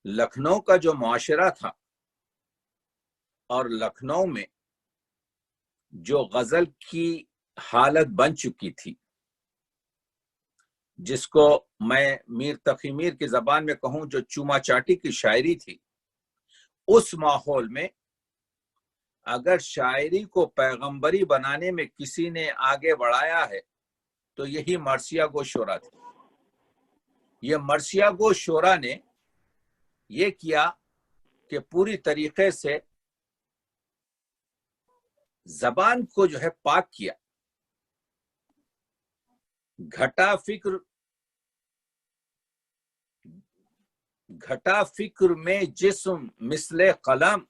لکھنؤ کا جو معاشرہ تھا اور لکھنؤ میں جو غزل کی حالت بن چکی تھی، جس کو میں میر تقی میر کی زبان میں کہوں جو چوما چاٹی کی شاعری تھی، اس ماحول میں اگر شاعری کو پیغمبری بنانے میں کسی نے آگے بڑھایا ہے تو یہی مرثیہ گو شعرا تھی۔ یہ مرثیہ گو شعرا نے یہ کیا کہ پوری طریقے سے زبان کو جو ہے پاک کیا۔ گھٹا فکر میں جسم مثل قلم،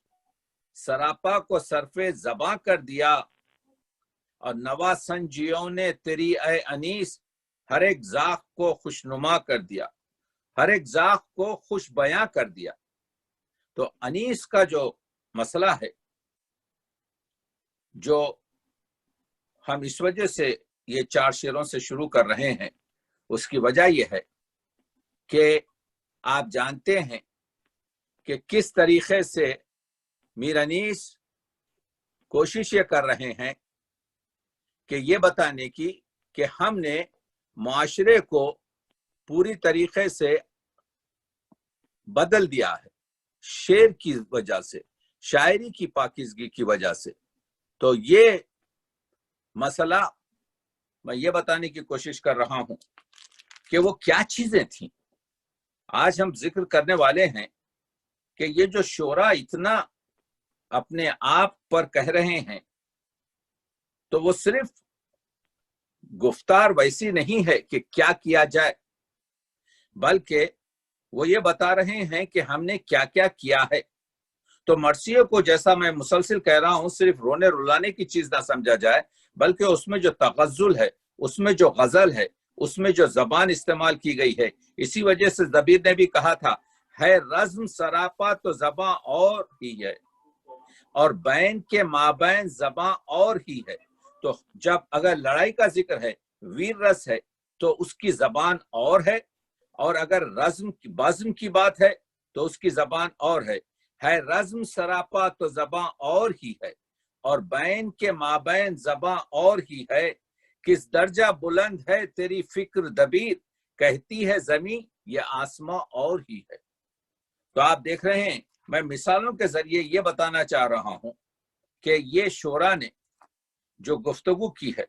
سراپا کو صرف زباں کر دیا، اور نوا سنجیوں نے تیری اے انیس ہر ایک ذاق کو خوشنما کر دیا، ہر ایک ذاق کو خوش بیاں کر دیا۔ تو انیس کا جو مسئلہ ہے، جو ہم اس وجہ سے یہ 4 شعروں سے شروع کر رہے ہیں، اس کی وجہ یہ ہے کہ آپ جانتے ہیں کہ کس طریقے سے میر انیس کوشش یہ کر رہے ہیں کہ یہ بتانے کی کہ ہم نے معاشرے کو پوری طریقے سے بدل دیا ہے شعر کی وجہ سے، شاعری کی پاکیزگی کی وجہ سے۔ تو یہ مسئلہ میں یہ بتانے کی کوشش کر رہا ہوں کہ وہ کیا چیزیں تھیں۔ آج ہم ذکر کرنے والے ہیں کہ یہ جو شعرا اتنا اپنے آپ پر کہہ رہے ہیں، تو وہ صرف گفتار ویسی نہیں ہے کہ کیا کیا جائے، بلکہ وہ یہ بتا رہے ہیں کہ ہم نے کیا کیا کیا ہے۔ تو مرثیے کو، جیسا میں مسلسل کہہ رہا ہوں، صرف رونے رلانے کی چیز نہ سمجھا جائے، بلکہ اس میں جو تغزل ہے، اس میں جو غزل ہے، اس میں جو زبان استعمال کی گئی ہے۔ اسی وجہ سے زبیر نے بھی کہا تھا، ہے رزم سراپا تو زباں اور ہی ہے، اور بین کے مابین زباں اور ہی ہے۔ تو جب اگر لڑائی کا ذکر ہے، ویر رس ہے، تو اس کی زبان اور ہے، اور اگر بزم کی بات ہے تو اس کی زبان اور ہے رزم سراپا تو زباں اور ہی ہے، اور بین کے مابین زباں اور ہی ہے، کس درجہ بلند ہے تیری فکر دبیر، کہتی ہے زمین یہ آسماں اور ہی ہے۔ تو آپ دیکھ رہے ہیں، میں مثالوں کے ذریعے یہ بتانا چاہ رہا ہوں کہ یہ شعرا نے جو گفتگو کی ہے،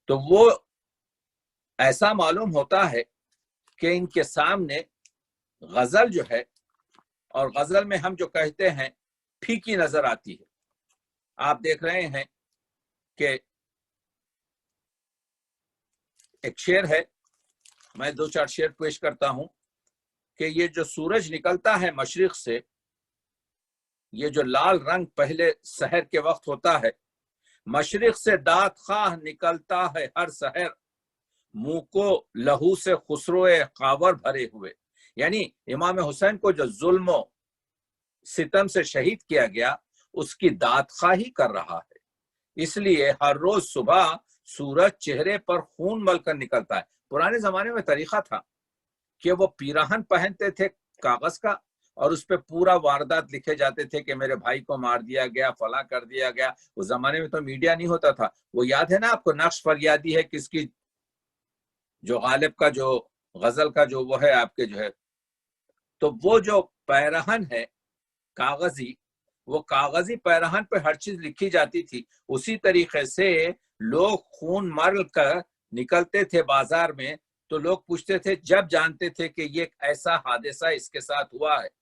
تو وہ ایسا معلوم ہوتا ہے کہ ان کے سامنے غزل جو ہے، اور غزل میں ہم جو کہتے ہیں پھیکی نظر آتی ہے۔ آپ دیکھ رہے ہیں کہ ایک شعر ہے، میں 2-4 شعر پیش کرتا ہوں، کہ یہ جو سورج نکلتا ہے مشرق سے، یہ جو لال رنگ پہلے سحر کے وقت ہوتا ہے، مشرق سے داد خواہ نکلتا ہے ہر سحر، منہ کو لہو سے خسرو خاور بھرے ہوئے۔ یعنی امام حسین کو جو ظلم و ستم سے شہید کیا گیا، اس کی داد خواہی کر رہا ہے، اس لیے ہر روز صبح سورج چہرے پر خون مل کر نکلتا ہے۔ پرانے زمانے میں طریقہ تھا کہ وہ پیراہن پہنتے تھے کاغذ کا، اور اس پہ پورا واردات لکھے جاتے تھے کہ میرے بھائی کو مار دیا گیا، فلاں کر دیا گیا۔ اس زمانے میں تو میڈیا نہیں ہوتا تھا۔ وہ یاد ہے نا آپ کو، نقش فریادی ہے کس کی، جو غالب کا جو غزل کا جو وہ ہے آپ کے جو ہے، تو وہ جو پیرہن ہے کاغذی، وہ کاغذی پیرہن پہ ہر چیز لکھی جاتی تھی۔ اسی طریقے سے لوگ خون مرل کر نکلتے تھے بازار میں، تو لوگ پوچھتے تھے، جب جانتے تھے کہ یہ ایسا حادثہ اس کے ساتھ ہوا ہے۔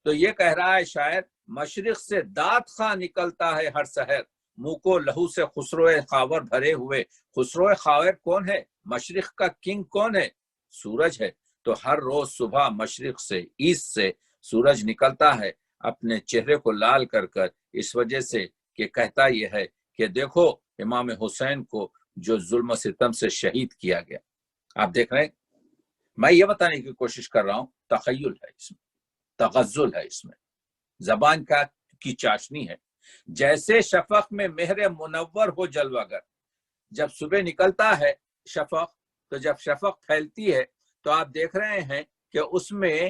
تو یہ کہہ رہا ہے شاعر، مشرق سے داد خواہ نکلتا ہے ہر سحر، منہ کو لہو سے خسرو خاور بھرے ہوئے۔ خسرو خاور کون ہے؟ مشرق کا کنگ کون ہے؟ سورج ہے۔ تو ہر روز صبح مشرق سے، ایسٹ سے سورج نکلتا ہے اپنے چہرے کو لال کر کر، اس وجہ سے کہ کہتا یہ ہے کہ دیکھو امام حسین کو جو ظلم و ستم سے شہید کیا گیا۔ آپ دیکھ رہے ہیں، میں یہ بتانے کی کوشش کر رہا ہوں، تخیل ہے اس میں، تغزل ہے اس میں، زبان کی چاشنی ہے۔ جیسے شفق میں مہر منور ہو جلوہ گر، جب صبح نکلتا ہے شفق، تو جب شفق پھیلتی ہے تو آپ دیکھ رہے ہیں کہ اس میں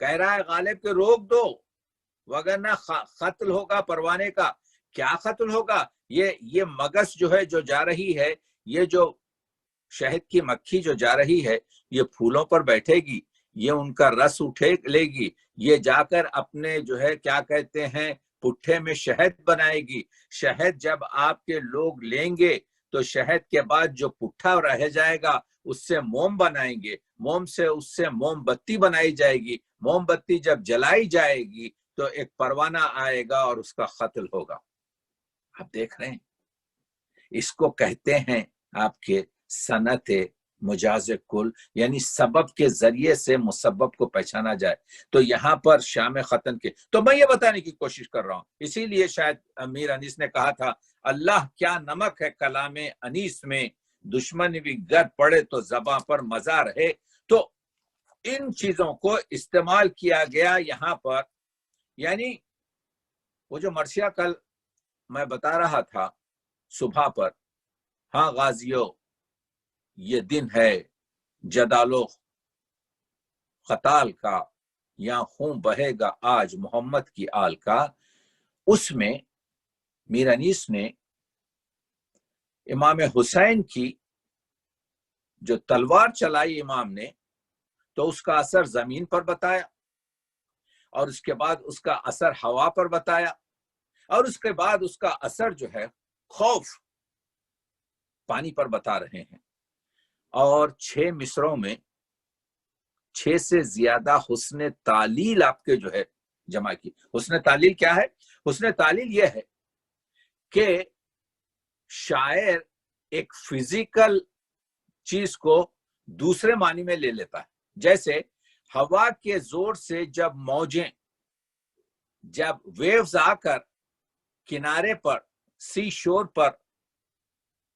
کہہ رہا ہے غالب کہ روک دو وگرنہ قتل ہوگا پروانے کا. کیا قتل ہوگا؟ یہ مگس جو ہے جو جا رہی ہے، یہ جو شہد کی مکھی جو جا رہی ہے، یہ پھولوں پر بیٹھے گی، یہ ان کا رس اٹھے لے گی، یہ جا کر اپنے جو ہے کیا کہتے ہیں پٹھے میں شہد بنائے گی. شہد جب آپ کے لوگ لیں گے تو شہد کے بعد جو پٹھا رہ جائے گا اس سے موم بنائیں گے، اس سے موم بتی بنائی جائے گی. موم بتی جب جلائی جائے گی تو ایک پروانہ آئے گا اور اس کا قتل ہوگا. آپ دیکھ رہے ہیں، اس کو کہتے ہیں آپ کے صنعت مجاز کل، یعنی سبب کے ذریعے سے مسبب کو پہچانا جائے. تو یہاں پر شام ختن کے تو میں یہ بتانے کی کوشش کر رہا ہوں، اسی لیے شاید امیر انیس نے کہا تھا اللہ کیا نمک ہے کلام انیس میں، دشمن بھی گر پڑے تو زباں پر مزہ رہے. تو ان چیزوں کو استعمال کیا گیا یہاں پر. یعنی وہ جو مرثیہ کل میں بتا رہا تھا صبح پر، ہاں غازیوں یہ دن ہے جدال و قتال کا، یا خون بہے گا آج محمد کی آل کا. اس میں میر انیس نے امام حسین کی جو تلوار چلائی امام نے تو اس کا اثر زمین پر بتایا، اور اس کے بعد اس کا اثر ہوا پر بتایا، اور اس کے بعد اس کا اثر جو ہے خوف پانی پر بتا رہے ہیں. اور 6 مصروں میں 6 سے زیادہ حسن تعلیل آپ کے جو ہے جمع کی. حسن تعلیل کیا ہے؟ حسن تعلیل یہ ہے کہ شاعر ایک فزیکل چیز کو دوسرے معنی میں لے لیتا ہے. جیسے ہوا کے زور سے جب موجیں، جب ویوز آ کر کنارے پر سی شور پر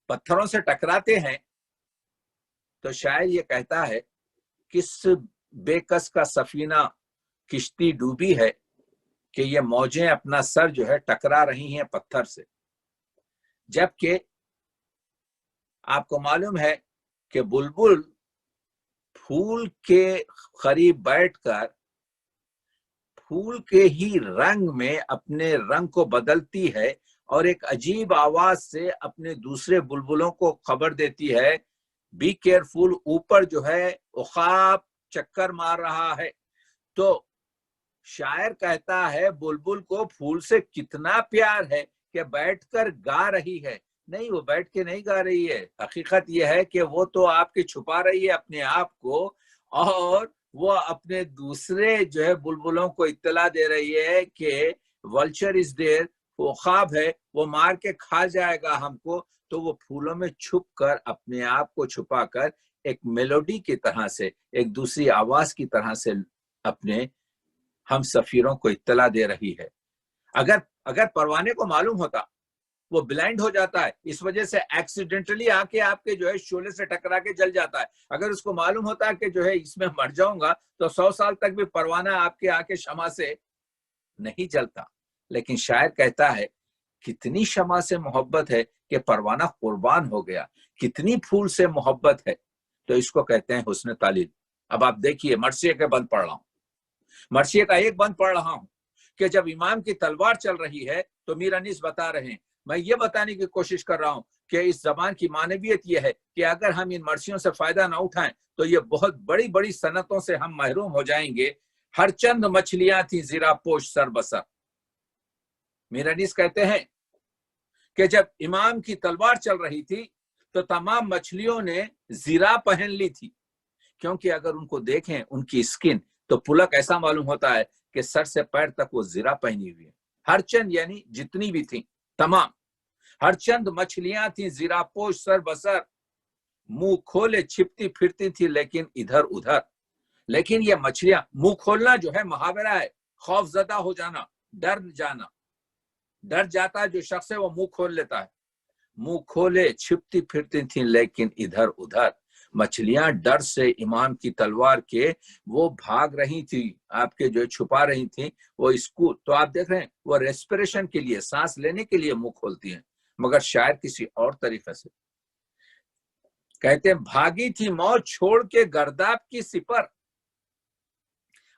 پتھروں سے ٹکراتے ہیں تو شاعر یہ کہتا ہے کس بے کس کا سفینہ کشتی ڈوبی ہے کہ یہ موجیں اپنا سر جو ہے ٹکرا رہی ہیں پتھر سے. جبکہ آپ کو معلوم ہے کہ بلبل پھول کے قریب بیٹھ کر پھول کے ہی رنگ میں اپنے رنگ کو بدلتی ہے اور ایک عجیب آواز سے اپنے دوسرے بلبلوں کو خبر دیتی ہے بی کیئرفل، اوپر جو ہے عقاب چکر مار رہا ہے. تو شاعر کہتا ہے بلبل کو پھول سے کتنا پیار ہے کہ بیٹھ کر گا رہی ہے. نہیں، وہ بیٹھ کے نہیں گا رہی ہے، حقیقت یہ ہے کہ وہ تو آپ کے چھپا رہی ہے اپنے آپ کو، اور وہ اپنے دوسرے جو ہے بلبلوں کو اطلاع دے رہی ہے کہ ولچر از دیر، وہ خواب ہے، وہ مار کے کھا جائے گا ہم کو. تو وہ پھولوں میں چھپ کر اپنے آپ کو چھپا کر ایک میلوڈی کی طرح سے، ایک دوسری آواز کی طرح سے اپنے ہم سفیروں کو اطلاع دے رہی ہے. اگر پروانے کو معلوم ہوتا وہ بلائنڈ ہو جاتا ہے، اس وجہ سے ایکسیڈنٹلی آ کے آپ کے جو ہے شعلے سے ٹکرا کے جل جاتا ہے. اگر اس کو معلوم ہوتا کہ جو ہے اس میں مر جاؤں گا تو 100 سال تک بھی پروانہ آپ کے آ کے شمع سے نہیں جلتا. لیکن شاعر کہتا ہے کتنی شمع سے محبت ہے کہ پروانہ قربان ہو گیا، کتنی پھول سے محبت ہے. تو اس کو کہتے ہیں حسن تعلیل. اب آپ دیکھیے مرثیے کے بند پڑھ رہا ہوں، مرثیے کا ایک بند پڑھ رہا ہوں کہ جب امام کی تلوار چل رہی ہے تو میر انیس بتا رہے ہیں، میں یہ بتانے کی کوشش کر رہا ہوں کہ اس زبان کی معنویت یہ ہے کہ اگر ہم ان مرثیوں سے فائدہ نہ اٹھائیں تو یہ بہت بڑی بڑی صنعتوں سے ہم محروم ہو جائیں گے. ہر چند مچھلیاں تھیں زیرا پوش سر بسر. میر انیس کہتے ہیں کہ جب امام کی تلوار چل رہی تھی تو تمام مچھلیوں نے زیرا پہن لی تھی، کیونکہ اگر ان کو دیکھیں ان کی اسکن تو پلک ایسا معلوم ہوتا ہے کہ سر سے پیر تک وہ زیرا پہنی ہوئی ہے. ہر چند یعنی جتنی بھی تھیں تمام، ہر چند مچھلیاں تھیں زیرا پوش سر بسر، منہ کھولے چھپتی پھرتی تھی لیکن ادھر ادھر. لیکن یہ مچھلیاں، منہ کھولنا جو ہے محاورہ ہے، خوف زدہ ہو جانا، ڈر جانا، ڈر جاتا ہے جو شخص ہے وہ منہ کھول لیتا ہے. منہ کھولے چھپتی پھرتی تھیں لیکن ادھر ادھر. مچھلیاں ڈر سے امام کی تلوار کے وہ بھاگ رہی تھی، آپ کے جو چھپا رہی تھیں وہ اسکول. تو آپ دیکھ رہے ہیں وہ ریسپریشن کے لیے، سانس لینے کے لیے منہ کھولتی ہیں، مگر شاید کسی اور طریقے سے. کہتے ہیں بھاگی تھی موت چھوڑ کے گرداب کی سپر.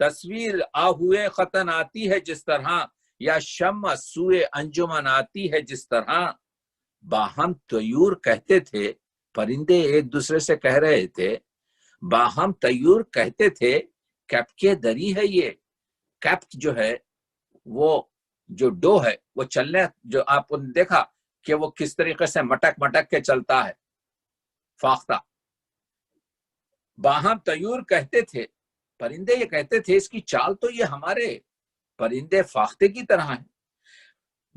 تصویر آ ہوئے ختن آتی ہے جس طرح، یا شمع سوئے انجمن آتی ہے جس طرح، باہم طیور کہتے تھے، پرندے ایک دوسرے سے کہہ رہے تھے، باہم طیور کہتے تھے کیپ کے دری ہے یہ، کیپ جو ہے وہ جو ڈو ہے وہ چلنے، جو آپ نے دیکھا کہ وہ کس طریقے سے مٹک مٹک کے چلتا ہے فاختہ، باہم طیور کہتے تھے، پرندے یہ کہتے تھے اس کی چال تو یہ ہمارے پرندے فاختے کی طرح ہیں،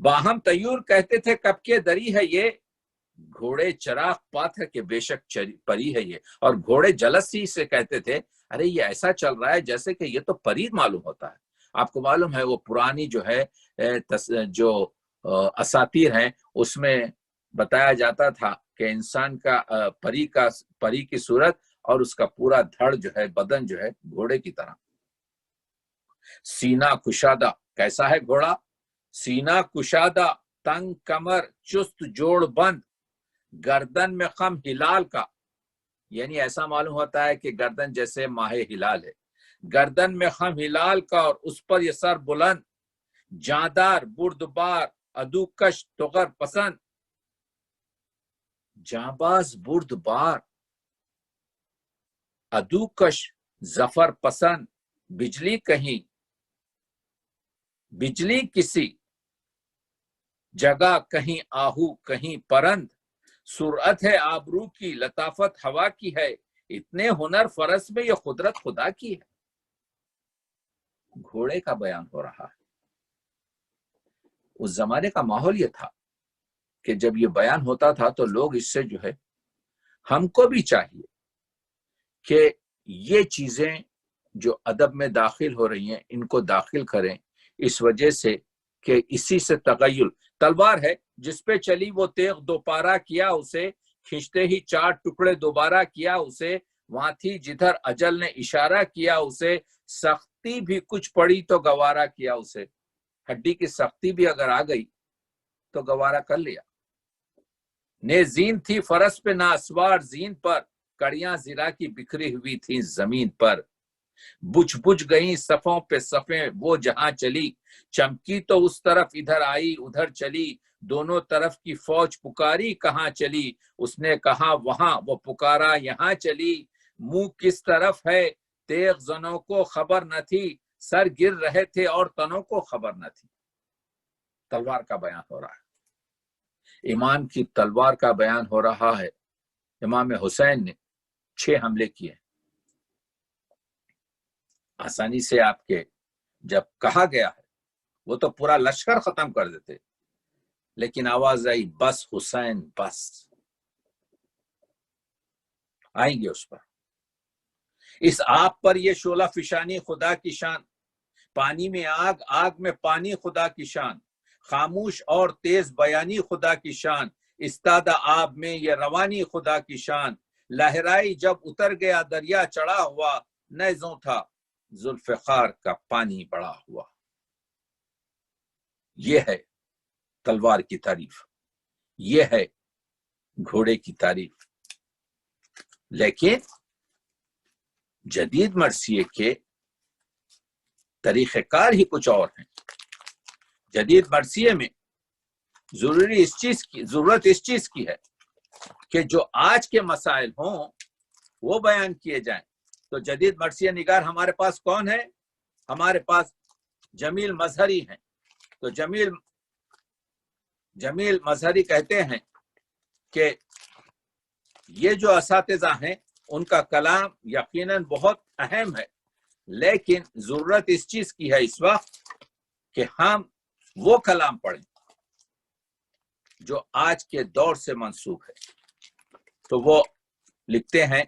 باہم طیور کہتے تھے کب کے دری ہے یہ، گھوڑے چراغ پاتھ ہے کہ بے شک پری ہے یہ، اور گھوڑے جلسی سے کہتے تھے ارے یہ ایسا چل رہا ہے جیسے کہ یہ تو پری معلوم ہوتا ہے۔ آپ کو معلوم ہے وہ پرانی جو ہے جو اساطیر ہیں اس میں بتایا جاتا تھا کہ انسان کا پری کی صورت اور اس کا پورا دھڑ جو ہے بدن جو ہے گھوڑے کی طرح، سینہ کشادہ، کیسا ہے گھوڑا؟ سینہ کشادہ، تنگ کمر، چست جوڑ بند، گردن میں خم ہلال کا، یعنی ایسا معلوم ہوتا ہے کہ گردن جیسے ماہ ہلال ہے، گردن میں خم ہلال کا اور اس پر یہ سر بلند، جاندار بردبار، ادوکش تغر پسند، جانباز بردبار، ادوکش ظفر پسند، بجلی کہیں، بجلی کسی جگہ، کہیں آہو کہیں پرند، سرعت ہے آبرو کی، لطافت ہوا کی ہے، اتنے ہنر فرس میں یہ قدرت خدا کی ہے۔ گھوڑے کا بیان ہو رہا ہے۔ اس زمانے کا ماحول یہ تھا کہ جب یہ بیان ہوتا تھا تو لوگ اس سے جو ہے، ہم کو بھی چاہیے کہ یہ چیزیں جو ادب میں داخل ہو رہی ہیں ان کو داخل کریں، اس وجہ سے کہ اسی سے تغیر، تلوار ہے جس پہ چلی وہ تیغ دوپارہ کیا اسے، کھینچتے ہی 4 ٹکڑے دوبارہ کیا اسے، وہاں تھی جدھر اجل نے اشارہ کیا اسے، سختی بھی کچھ پڑی تو گوارا کیا اسے، ہڈی کی سختی بھی اگر آ گئی تو گوارا کر لیا۔ نے زین تھی فرس پہ نہ اسوار زین پر، کڑیاں زرا کی بکھری ہوئی تھی زمین پر، بجھ بجھ گئیں صفوں پہ صفیں وہ جہاں چلی، چمکی تو اس طرف ادھر آئی ادھر چلی، دونوں طرف کی فوج پکاری کہاں چلی، اس نے کہا وہاں، وہ پکارا یہاں چلی، منہ کس طرف ہے تیغ زنوں کو خبر نہ تھی، سر گر رہے تھے اور تنوں کو خبر نہ تھی۔ تلوار کا بیان ہو رہا ہے، امام کی تلوار کا بیان ہو رہا ہے۔ امام حسین نے 6 حملے کیے، آسانی سے آپ کے جب کہا گیا ہے وہ تو پورا لشکر ختم کر دیتے، لیکن آواز آئی بس حسین بس، آئیں گے اس پر۔ اس آپ پر یہ شعلہ فشانی خدا کی شان، پانی میں آگ، آگ میں پانی خدا کی شان، خاموش اور تیز بیانی خدا کی شان، استادہ آب میں یہ روانی خدا کی شان، لہرائی جب اتر گیا دریا چڑھا ہوا، نیزوں تھا ذوالفقار کا پانی بڑا ہوا۔ یہ ہے تلوار کی تعریف، یہ ہے گھوڑے کی تعریف۔ لیکن جدید مرثیے کے طریقہ کار ہی کچھ اور ہیں۔ جدید مرثیے میں ضرورت اس چیز کی ہے کہ جو آج کے مسائل ہوں وہ بیان کیے جائیں۔ تو جدید مرثیہ نگار ہمارے پاس کون ہے؟ ہمارے پاس جمیل مظہری ہیں۔ تو جمیل مظہری کہتے ہیں کہ یہ جو اساتذہ ہیں ان کا کلام یقیناً بہت اہم ہے، لیکن ضرورت اس چیز کی ہے اس وقت کہ ہم وہ کلام پڑھیں جو آج کے دور سے منسوب ہے۔ تو وہ لکھتے ہیں،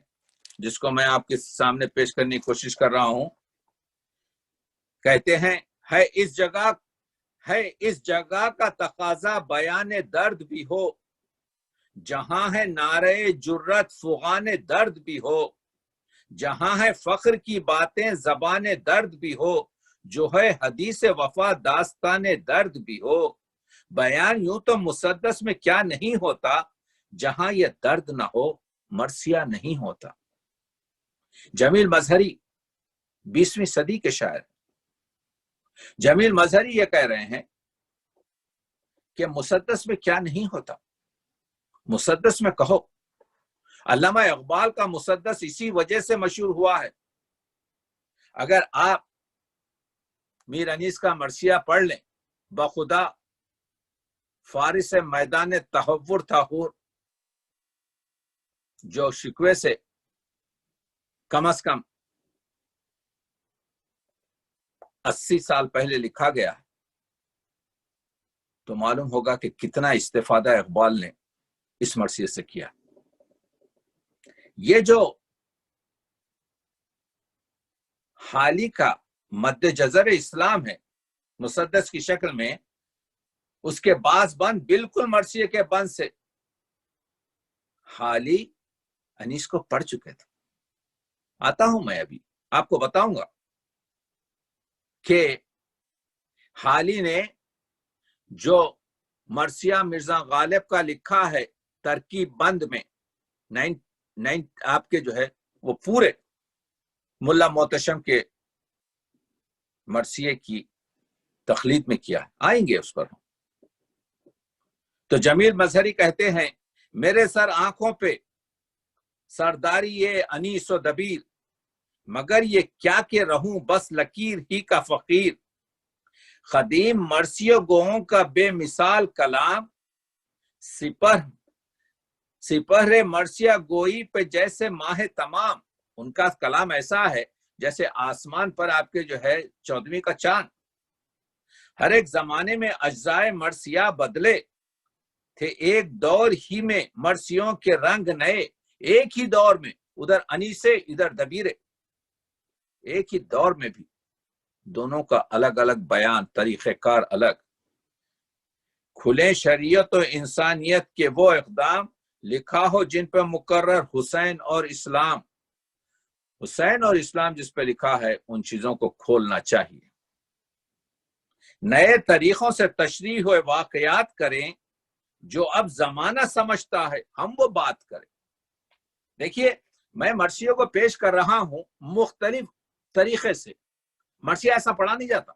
جس کو میں آپ کے سامنے پیش کرنے کی کوشش کر رہا ہوں۔ کہتے ہیں ہے اس جگہ کا تقاضا بیان درد بھی ہو، جہاں ہے نعرے جرت فغان درد بھی ہو، جہاں ہے فخر کی باتیں زبان درد بھی ہو، جو ہے حدیث وفا داستان درد بھی ہو، بیان یوں تو مسدس میں کیا نہیں ہوتا، جہاں یہ درد نہ ہو مرثیہ نہیں ہوتا۔ جمیل مظہری 20ویں صدی کے شاعر. جمیل مظہری یہ کہہ رہے ہیں کہ مسدس میں کیا نہیں ہوتا، مسدس میں کہو. علامہ اقبال کا مسدس اسی وجہ سے مشہور ہوا ہے. اگر آپ میر انیس کا مرثیہ پڑھ لیں، بخدا فارس میدان تحور تھاہور، جو شکوے سے کم از کم 80 سال پہلے لکھا گیا ہے، تو معلوم ہوگا کہ کتنا استفادہ اقبال نے اس مرثیے سے کیا. یہ جو حالی کا مد جزر اسلام ہے مسدس کی شکل میں، اس کے بعض بند بالکل مرثیے کے بند سے حالی انیس کو پڑھ چکے تھے. آتا ہوں میں ابھی آپ کو بتاؤں گا کہ حالی نے جو مرثیہ مرزا غالب کا لکھا ہے ترکیب بند میں، آپ کے جو ہے وہ پورے ملا محتشم کے مرثیے کی تخلیق میں کیا ہے. آئیں گے اس پر. تو جمیل مظہری کہتے ہیں میرے سر آنکھوں پہ سرداری یہ انیس و دبیر، مگر یہ کیا کہ رہوں بس لکیر ہی کا فقیر. قدیم مرثیہ گوہوں کا بے مثال کلام، سپہر مرثیہ گوئی پہ جیسے ماہ تمام. ان کا کلام ایسا ہے جیسے آسمان پر آپ کے جو ہے 14ویں کا چاند. ہر ایک زمانے میں اجزائے مرثیہ بدلے تھے، ایک دور ہی میں مرثیوں کے رنگ نئے. ایک ہی دور میں، ادھر انیسے ادھر دبیرے، ایک ہی دور میں بھی دونوں کا الگ الگ بیان، طریقہ کار الگ. کھلے شریعت و انسانیت کے وہ اقدام، لکھا ہو جن پہ مقرر حسین اور اسلام. حسین اور اسلام جس پہ لکھا ہے ان چیزوں کو کھولنا چاہیے. نئے طریقوں سے تشریح ہوئے واقعات کریں، جو اب زمانہ سمجھتا ہے ہم وہ بات کریں. دیکھیے میں مرثیوں کو پیش کر رہا ہوں مختلف طریقے سے. مرثیہ ایسا پڑھا نہیں جاتا.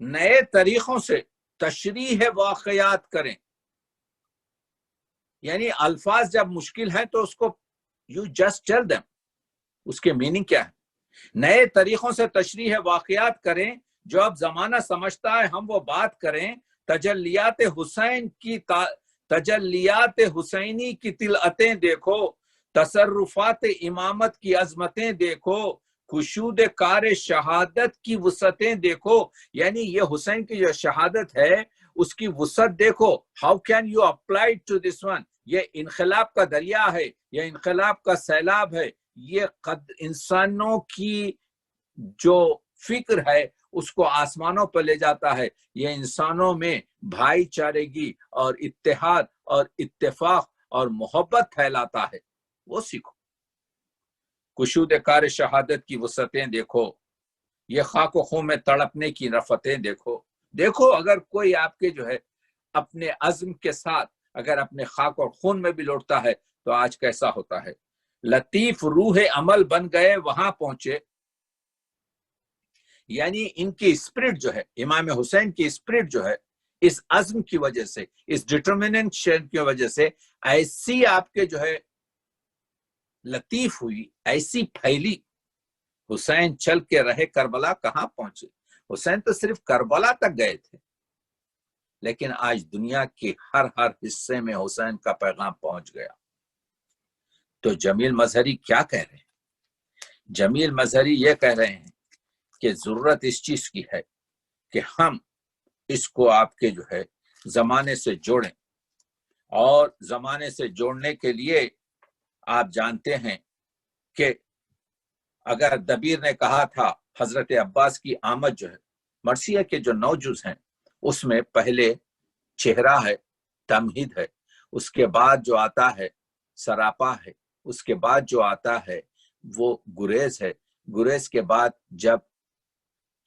نئے طریقوں سے تشریح واقعات کریں، یعنی الفاظ جب مشکل ہیں تو اس کو یو جسٹ ٹیل دیم اس کے میننگ کیا ہے. نئے طریقوں سے تشریح واقعات کریں، جو اب زمانہ سمجھتا ہے ہم وہ بات کریں. تجلیات حسینی کی طلعتیں دیکھو، تصرفات امامت کی عظمتیں دیکھو، خشود کار شہادت کی وسعتیں دیکھو. یعنی یہ حسین کی جو شہادت ہے اس کی وسعت دیکھو. How can you apply to this one. یہ انقلاب کا دریا ہے، یہ انقلاب کا سیلاب ہے. یہ انسانوں کی جو فکر ہے اس کو آسمانوں پر لے جاتا ہے. یہ انسانوں میں بھائی چارگی اور اتحاد اور اتفاق اور محبت پھیلاتا ہے. وہ سیکھو. کشود کار شہادت کی وسعتیں دیکھو، یہ خاک و خون میں تڑپنے کی رفتیں دیکھو. دیکھو اگر کوئی آپ کے جو ہے اپنے عزم کے ساتھ اگر اپنے خاک اور خون میں بھی لوٹتا ہے تو آج کیسا ہوتا ہے. لطیف روح عمل بن گئے وہاں پہنچے. یعنی ان کی اسپرٹ جو ہے، امام حسین کی اسپرٹ جو ہے، اس عزم کی وجہ سے، اس ڈٹرمنیشن کی وجہ سے ایسی آپ کے جو ہے لطیف ہوئی، ایسی پھیلی. حسین چل کے رہے کربلا کہاں پہنچے. حسین تو صرف کربلا تک گئے تھے، لیکن آج دنیا کے ہر حصے میں حسین کا پیغام پہنچ گیا. تو جمیل مظہری کیا کہہ رہے ہیں؟ جمیل مظہری یہ کہہ رہے ہیں کہ ضرورت اس چیز کی ہے کہ ہم اس کو آپ کے جو ہے زمانے سے جوڑیں. اور زمانے سے جوڑنے کے لیے آپ جانتے ہیں کہ اگر دبیر نے کہا تھا حضرت عباس کی آمد جو ہے، مرثیہ کے جو 9 جز ہیں اس میں پہلے چہرہ ہے، تمہید ہے، اس کے بعد جو آتا ہے سراپا ہے، اس کے بعد جو آتا ہے وہ گریز ہے. گریز کے بعد جب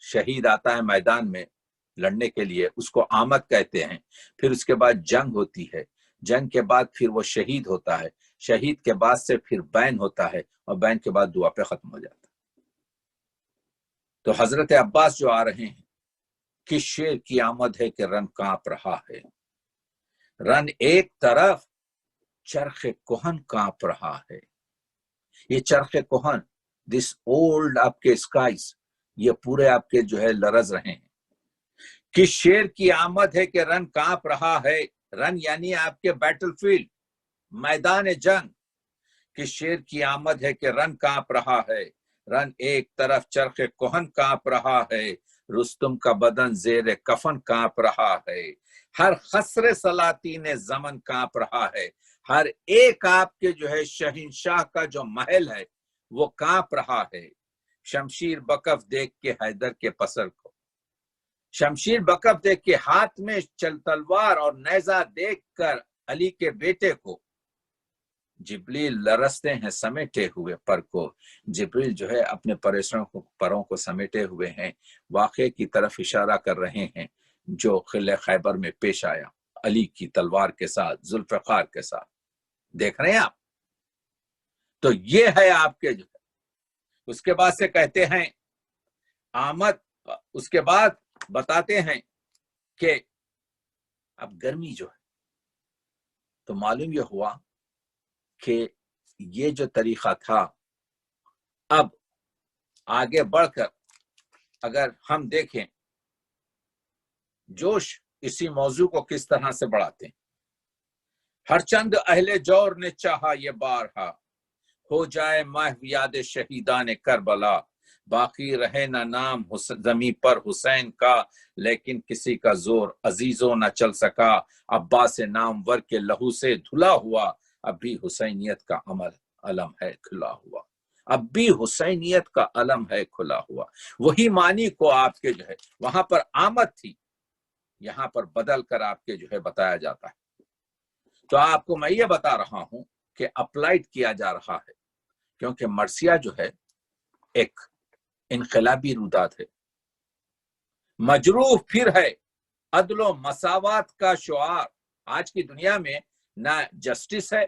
شہید آتا ہے میدان میں لڑنے کے لیے اس کو آمد کہتے ہیں. پھر اس کے بعد جنگ ہوتی ہے، جنگ کے بعد پھر وہ شہید ہوتا ہے. شہید کے بعد سے پھر بین ہوتا ہے اور بین کے بعد دعا پہ ختم ہو جاتا ہے۔ تو حضرت عباس جو آ رہے ہیں، کس شیر کی آمد ہے کہ رن کانپ رہا ہے، رن ایک طرف چرخ کوہن کانپ رہا ہے۔ یہ چرخ کوہن، دس اولڈ آپ کے اسکائز، یہ پورے آپ کے جو ہے لرز رہے ہیں۔ کس شیر کی آمد ہے کہ رن کانپ رہا ہے، رن یعنی آپ کے بیٹل فیلڈ، میدان جنگ۔ کس شیر کی آمد ہے کہ رن کانپ رہا ہے، رن ایک طرف چرخ کوہن کانپ رہا ہے، رستم کا بدن زیر کفن کانپ رہا ہے، ہر خسر سلاطین زمن کانپ رہا ہے، ہر ایک آپ کے جو ہے شہنشاہ کا جو محل ہے وہ کانپ رہا ہے۔ شمشیر بکف دیکھ کے حیدر کے پسر کو، شمشیر بکف دیکھ کے ہاتھ میں چل تلوار اور نیزہ دیکھ کر علی کے بیٹے کو، جبریل لرزتے ہیں سمیٹے ہوئے پر کو، جبریل جو ہے اپنے پروں کو سمیٹے ہوئے ہیں، واقعے کی طرف اشارہ کر رہے ہیں جو قلعہ خیبر میں پیش آیا علی کی تلوار کے ساتھ، ذوالفقار کے ساتھ، دیکھ رہے ہیں آپ۔ تو یہ ہے آپ کے جو ہے، اس کے بعد سے کہتے ہیں آمد، اس کے بعد بتاتے ہیں کہ اب گرمی جو ہے، تو معلوم یہ ہوا کہ یہ جو طریقہ تھا، اب آگے بڑھ کر اگر ہم دیکھیں جوش اسی موضوع کو کس طرح سے بڑھاتے ہیں۔ ہر چند اہل جور نے چاہا یہ بارہا، ہو جائے محو یاد شہیدان کربلا، باقی رہے نہ نام زمیں پر حسین کا، لیکن کسی کا زور عزیزوں نہ چل سکا، عباس نامور کے لہو سے دھلا ہوا، اب بھی حسینیت کا علم ہے کھلا ہوا، اب بھی حسینیت کا علم ہے کھلا ہوا۔ وہی معنی کو آپ کے جو ہے وہاں پر آمد تھی، یہاں پر بدل کر آپ کے جو ہے بتایا جاتا ہے۔ تو آپ کو میں یہ بتا رہا ہوں کہ اپلائڈ کیا جا رہا ہے، کیونکہ مرثیہ جو ہے ایک انقلابی روداد ہے، مجروح پھر ہے عدل و مساوات کا شعار۔ آج کی دنیا میں نہ جسٹس ہے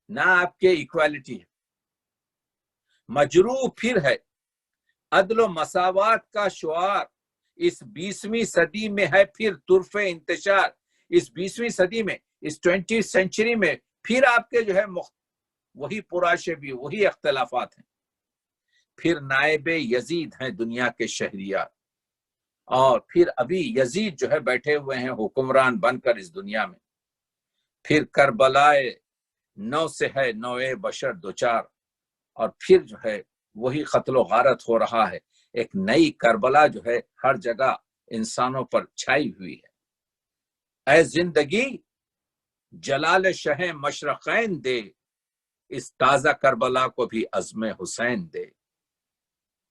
نہ آپ کے ایکوالٹی ہے، مجروح پھر ہے عدل و مساوات کا شعار، اس 20ویں صدی میں ہے پھر طرف انتشار، اس 20ویں صدی میں، اس 20 سینچری میں پھر آپ کے جو ہے وہی پراشے بھی، وہی اختلافات ہیں، پھر نائب یزید ہیں دنیا کے شہریار، اور پھر ابھی یزید جو ہے بیٹھے ہوئے ہیں حکمران بن کر اس دنیا میں، پھر کربلائے نو سے ہے نوے بشر دوچار، اور پھر جو ہے وہی قتل و غارت ہو رہا ہے، ایک نئی کربلا جو ہے ہر جگہ انسانوں پر چھائی ہوئی ہے۔ اے زندگی جلال شہ مشرقین دے، اس تازہ کربلا کو بھی عزم حسین دے۔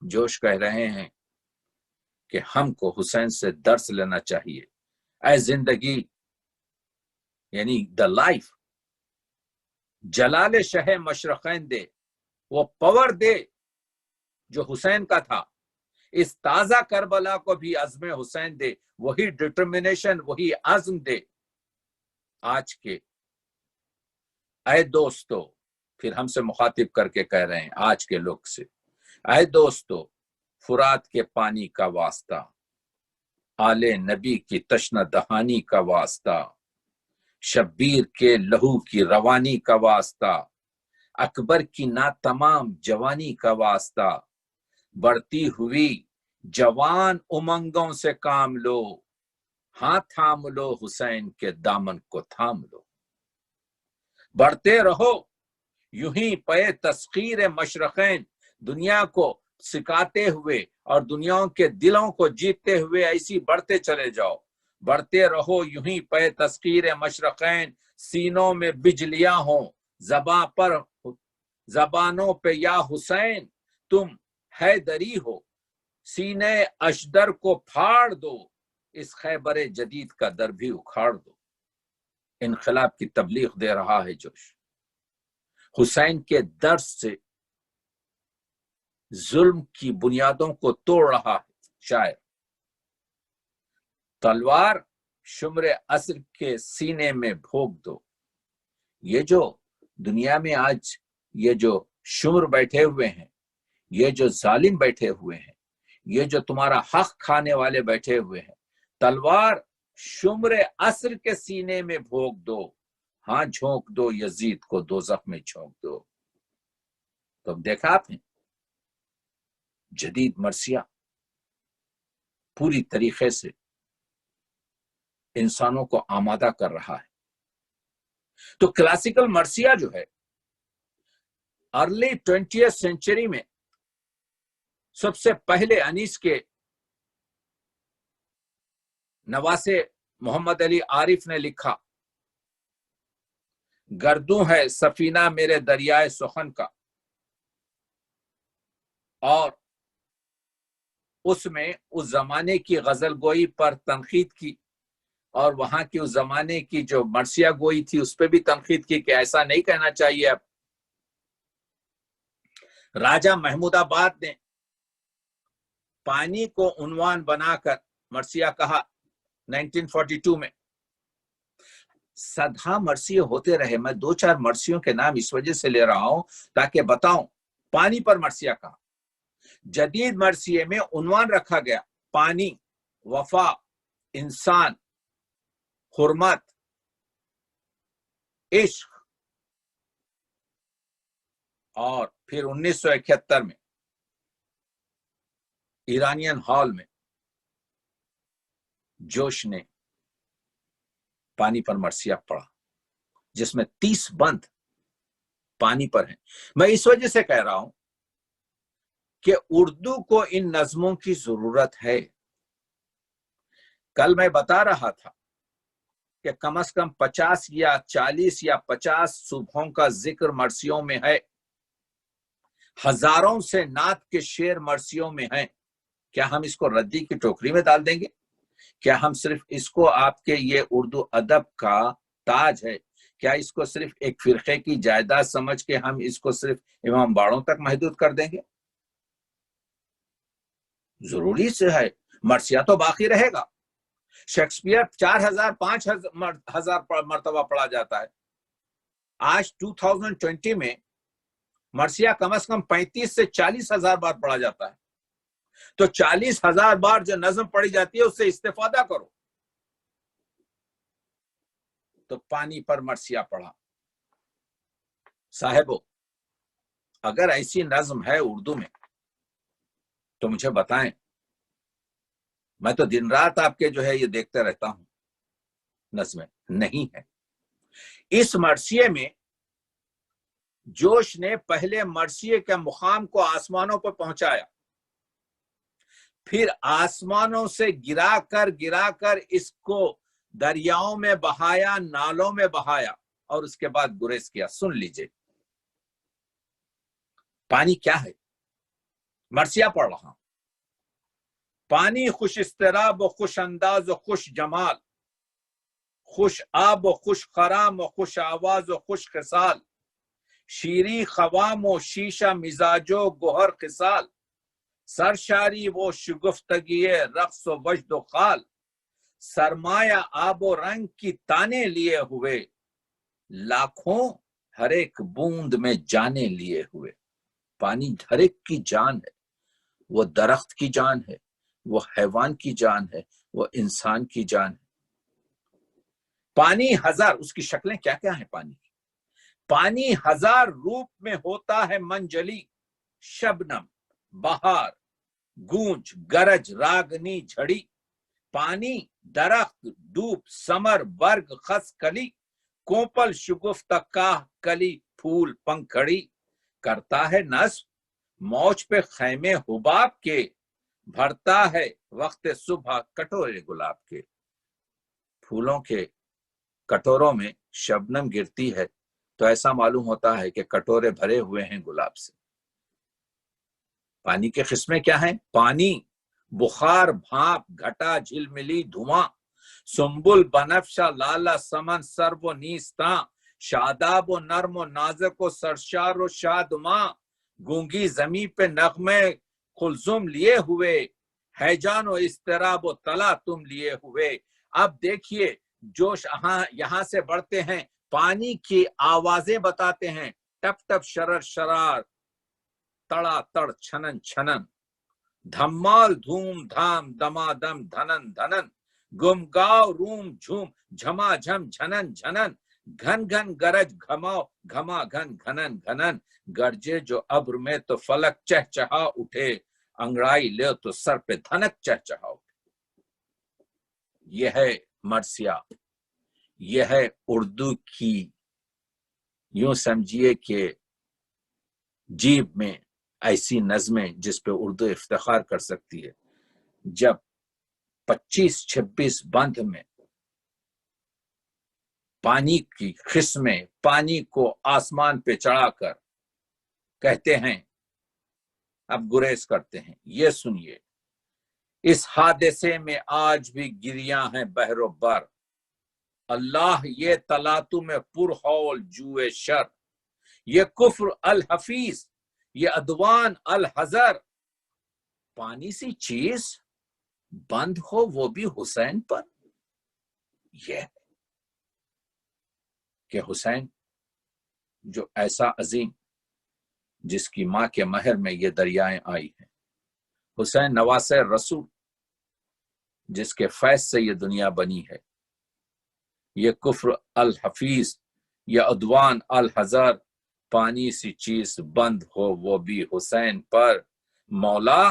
جوش کہہ رہے ہیں کہ ہم کو حسین سے درس لینا چاہیے۔ اے زندگی یعنی دا لائف، جلال شہ مشرقین دے، وہ پاور دے جو حسین کا تھا، اس تازہ کربلا کو بھی عزم حسین دے، وہی ڈٹرمنیشن، وہی عزم دے۔ آج کے اے دوستو، پھر ہم سے مخاطب کر کے کہہ رہے ہیں آج کے لوگ سے، اے دوستو فرات کے پانی کا واسطہ، آل نبی کی تشنہ دہانی کا واسطہ، شبیر کے لہو کی روانی کا واسطہ، اکبر کی ناتمام جوانی کا واسطہ، بڑھتی ہوئی جوان امنگوں سے کام لو، ہاں تھام لو حسین کے دامن کو تھام لو۔ بڑھتے رہو یوں ہی پے تسخیر مشرقین، دنیا کو سکھاتے ہوئے اور دنیاؤں کے دلوں کو جیتتے ہوئے ایسی بڑھتے چلے جاؤ۔ بڑھتے رہو یوں ہی پے تسخیر مشرقین، سینوں میں بجلیاں ہوں زبانوں پہ یا حسین، تم حیدری ہو، سینے اشدر کو پھاڑ دو، اس خیبر جدید کا در بھی اکھاڑ دو۔ انقلاب کی تبلیغ دے رہا ہے جوش، حسین کے درس سے ظلم کی بنیادوں کو توڑ رہا ہے شاعر۔ تلوار شمر عصر کے سینے میں بھوک دو، یہ جو دنیا میں آج یہ جو شمر بیٹھے ہوئے ہیں، یہ جو ظالم بیٹھے ہوئے ہیں، یہ جو تمہارا حق کھانے والے بیٹھے ہوئے ہیں، تلوار شمر عصر کے سینے میں بھونک دو، ہاں جھونک دو یزید کو دوزخ میں جھونک دو۔ تو اب دیکھا آپ نے جدید مرثیہ پوری طریقے سے انسانوں کو آمادہ کر رہا ہے۔ تو کلاسیکل مرثیہ جو ہے ارلی 20th سینچری میں سب سے پہلے انیس کے نواسے محمد علی عارف نے لکھا، گردوں ہے سفینہ میرے دریائے سخن کا، اور اس میں اس زمانے کی غزل گوئی پر تنقید کی، اور وہاں کی اس زمانے کی جو مرثیہ گوئی تھی اس پہ بھی تنقید کی کہ ایسا نہیں کہنا چاہیے۔ اب راجہ محمود آباد نے پانی کو عنوان بنا کر مرثیہ کہا 1942 میں۔ سدھا مرثیے ہوتے رہے، میں 2-4 مرثیوں کے نام اس وجہ سے لے رہا ہوں تاکہ بتاؤں۔ پانی پر مرثیہ کہا، جدید مرثیے میں عنوان رکھا گیا پانی، وفا، انسان، حرمت، عشق، اور پھر 1971 میں ایرانین ہال میں جوش نے پانی پر مرثیہ پڑھا، جس میں 30 بند پانی پر ہیں۔ میں اس وجہ سے کہہ رہا ہوں کہ اردو کو ان نظموں کی ضرورت ہے۔ کل میں بتا رہا تھا کہ کم از کم 50 یا 40 یا 50 صوبوں کا ذکر مرثیوں میں ہے، ہزاروں سے نعت کے شعر مرثیوں میں ہیں۔ کیا ہم اس کو ردی کی ٹوکری میں ڈال دیں گے؟ کیا ہم صرف اس کو آپ کے یہ اردو ادب کا تاج ہے، کیا اس کو صرف ایک فرقے کی جائیداد سمجھ کے ہم اس کو صرف امام باڑوں تک محدود کر دیں گے؟ ضروری سے ہے، مرثیہ تو باقی رہے گا۔ شیکسپیئر 4000 5000 مرتبہ پڑھا جاتا ہے۔ آج 2020 میں مرثیہ کم از کم 35 سے 40,000 بار پڑھا جاتا ہے۔ تو 40,000 بار جو نظم پڑھی جاتی ہے اس سے استفادہ کرو۔ تو پانی پر مرثیہ پڑھا۔ صاحبو، اگر ایسی نظم ہے اردو میں تو مجھے بتائیں، میں تو دن رات آپ کے جو ہے یہ دیکھتے رہتا ہوں، نظمیں نہیں ہے۔ اس مرثیے میں جوش نے پہلے مرثیے کے مقام کو آسمانوں پر پہنچایا، پھر آسمانوں سے گرا کر اس کو دریاؤں میں بہایا، نالوں میں بہایا، اور اس کے بعد گریز کیا۔ سن لیجئے پانی کیا ہے۔ مرثیہ پڑھ رہا ہوں۔ پانی خوش اضطراب و خوش انداز و خوش جمال، خوش آب و خوش خرام و خوش آواز و خوش خصال، شیریں خوام و شیشہ مزاج و گوہر خصال، سرشاری و شگفتگی رقص و وجد و خال، سرمایہ آب و رنگ کی تانے لیے ہوئے، لاکھوں ہر ایک بوند میں جانے لیے ہوئے۔ پانی ہر ایک کی جان ہے، وہ درخت کی جان ہے، وہ حیوان کی جان ہے، وہ انسان کی جان ہے۔ پانی ہزار، اس کی شکلیں کیا کیا ہیں پانی کی؟ پانی ہزار روپ میں ہوتا ہے منجلی، شبنم، بہار، گونج، گرج، راگنی، جھڑی۔ پانی درخت، دھوپ، سمر، برگ، خس، کلی، کوپل، شگفتہ، کاہ، کلی، پھول، پنکھڑی۔ کرتا ہے نصب موج پہ خیمے حباب کے، بھرتا ہے وقت صبح کٹورے گلاب کے۔ پھولوں کے کٹوروں میں شبنم گرتی ہے تو ایسا معلوم ہوتا ہے کہ کٹورے بھرے ہوئے ہیں گلاب سے۔ پانی کے قسمیں کیا ہیں؟ پانی بخار، بھاپ، گھٹا، جھلملی، دھواں، سنبل، بنفشہ، لالا، سمن، سرو و نیستاں، شاداب و نرم و نازک و سرشار و شادماں، گونگی زمیں پہ نغمے قلزم لیے ہوئے، ہیجان و اضطراب و طلا تم لیے ہوئے۔ اب دیکھیے جوش یہاں سے بڑھتے ہیں پانی کی آوازیں بتاتے ہیں، ٹپ ٹپ شرر شرار، تڑا تڑ چھنن چھنن، دھمال دھوم دھام دمادم دھنن دھنن، گم گاؤ روم جھوم جھما جھم جھنن جھنن، گھن گھن گرج گھماؤ گھما گھن گھنن گھنن، گرجے جو ابر میں تو فلک چہچہا اٹھے، انگڑائی لے تو سر پہ دھنک چہچہا اٹھے۔ یہ ہے مرثیہ، یہ ہے اردو کی، یوں سمجھیے کہ جیب میں ایسی نظمیں جس پہ اردو افتخار کر سکتی ہے۔ جب 25-26 بند میں پانی کی قسمیں پانی کو آسمان پہ چڑھا کر کہتے ہیں اب گریز کرتے ہیں، یہ سنیے، اس حادثے میں آج بھی گریاں ہیں بحر و بر، اللہ یہ تلاطم پر ہول جوئے شر، یہ کفر الحفیظ یہ عدوان الحذر، پانی سی چیز بند ہو وہ بھی حسین پر۔ یہ کہ حسین جو ایسا عظیم جس کی ماں کے مہر میں یہ دریائیں آئی ہیں، حسین نواسہ رسول جس کے فیض سے یہ دنیا بنی ہے، یہ کفر الحفیظ یہ عدوان الحذر، پانی سی چیز بند ہو وہ بھی حسین پر، مولا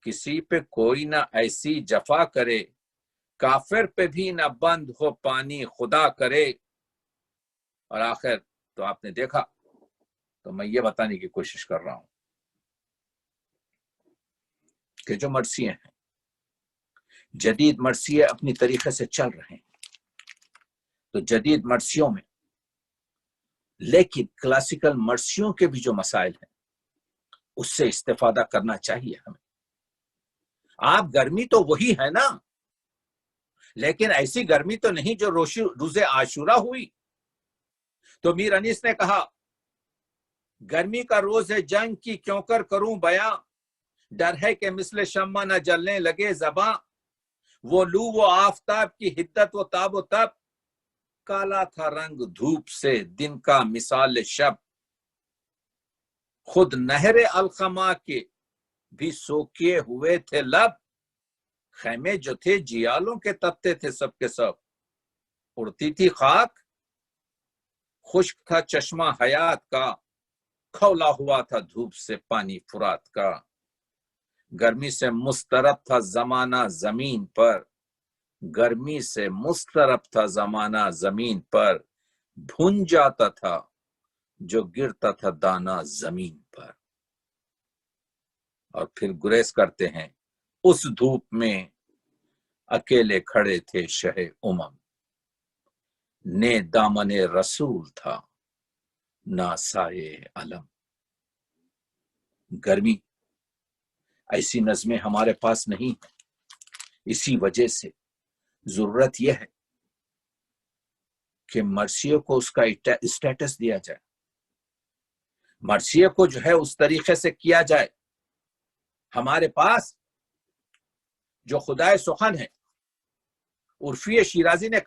کسی پہ کوئی نہ ایسی جفا کرے، کافر پہ بھی نہ بند ہو پانی خدا کرے۔ اور آخر تو آپ نے دیکھا، تو میں یہ بتانے کی کوشش کر رہا ہوں کہ جو مرثیے ہیں، جدید مرثیے اپنی طریقے سے چل رہے ہیں، تو جدید مرثیوں میں لیکن کلاسیکل مرثیوں کے بھی جو مسائل ہیں اس سے استفادہ کرنا چاہیے ہمیں۔ آپ گرمی تو وہی ہے نا، لیکن ایسی گرمی تو نہیں جو روز عاشورہ ہوئی۔ تو میر انیس نے کہا گرمی کا روز جنگ کی کیوں کر کروں بیاں، ڈر ہے کہ مثل شمع نہ جلنے لگے زباں، وہ لو وہ آفتاب کی حدت و تاب و تب، کالا تھا رنگ دھوپ سے دن کا مثال شب، خود نہر الخما کے بھی سوکھے ہوئے تھے لب، خیمے جو تھے جیالوں کے تپتے تھے سب کے سب، اڑتی تھی خاک خشک تھا چشمہ حیات کا، کھولا ہوا تھا دھوپ سے پانی فرات کا، گرمی سے مضطرب تھا زمانہ زمین پر، گرمی سے مضطرب تھا زمانہ زمین پر، بھن جاتا تھا جو گرتا تھا دانا زمین پر۔ اور پھر گریز کرتے ہیں، اس دھوپ میں اکیلے کھڑے تھے شہ امم، نے دامن رسول تھا نہ سائے علم۔ گرمی ایسی نظمیں ہمارے پاس نہیں ہیں، اسی وجہ سے ضرورت یہ ہے کہ مرثیے کو اس کا اسٹیٹس دیا جائے، مرثیے کو جو ہے اس طریقے سے کیا جائے۔ ہمارے پاس جو خدائے سخن ہے، عرفی شیرازی نے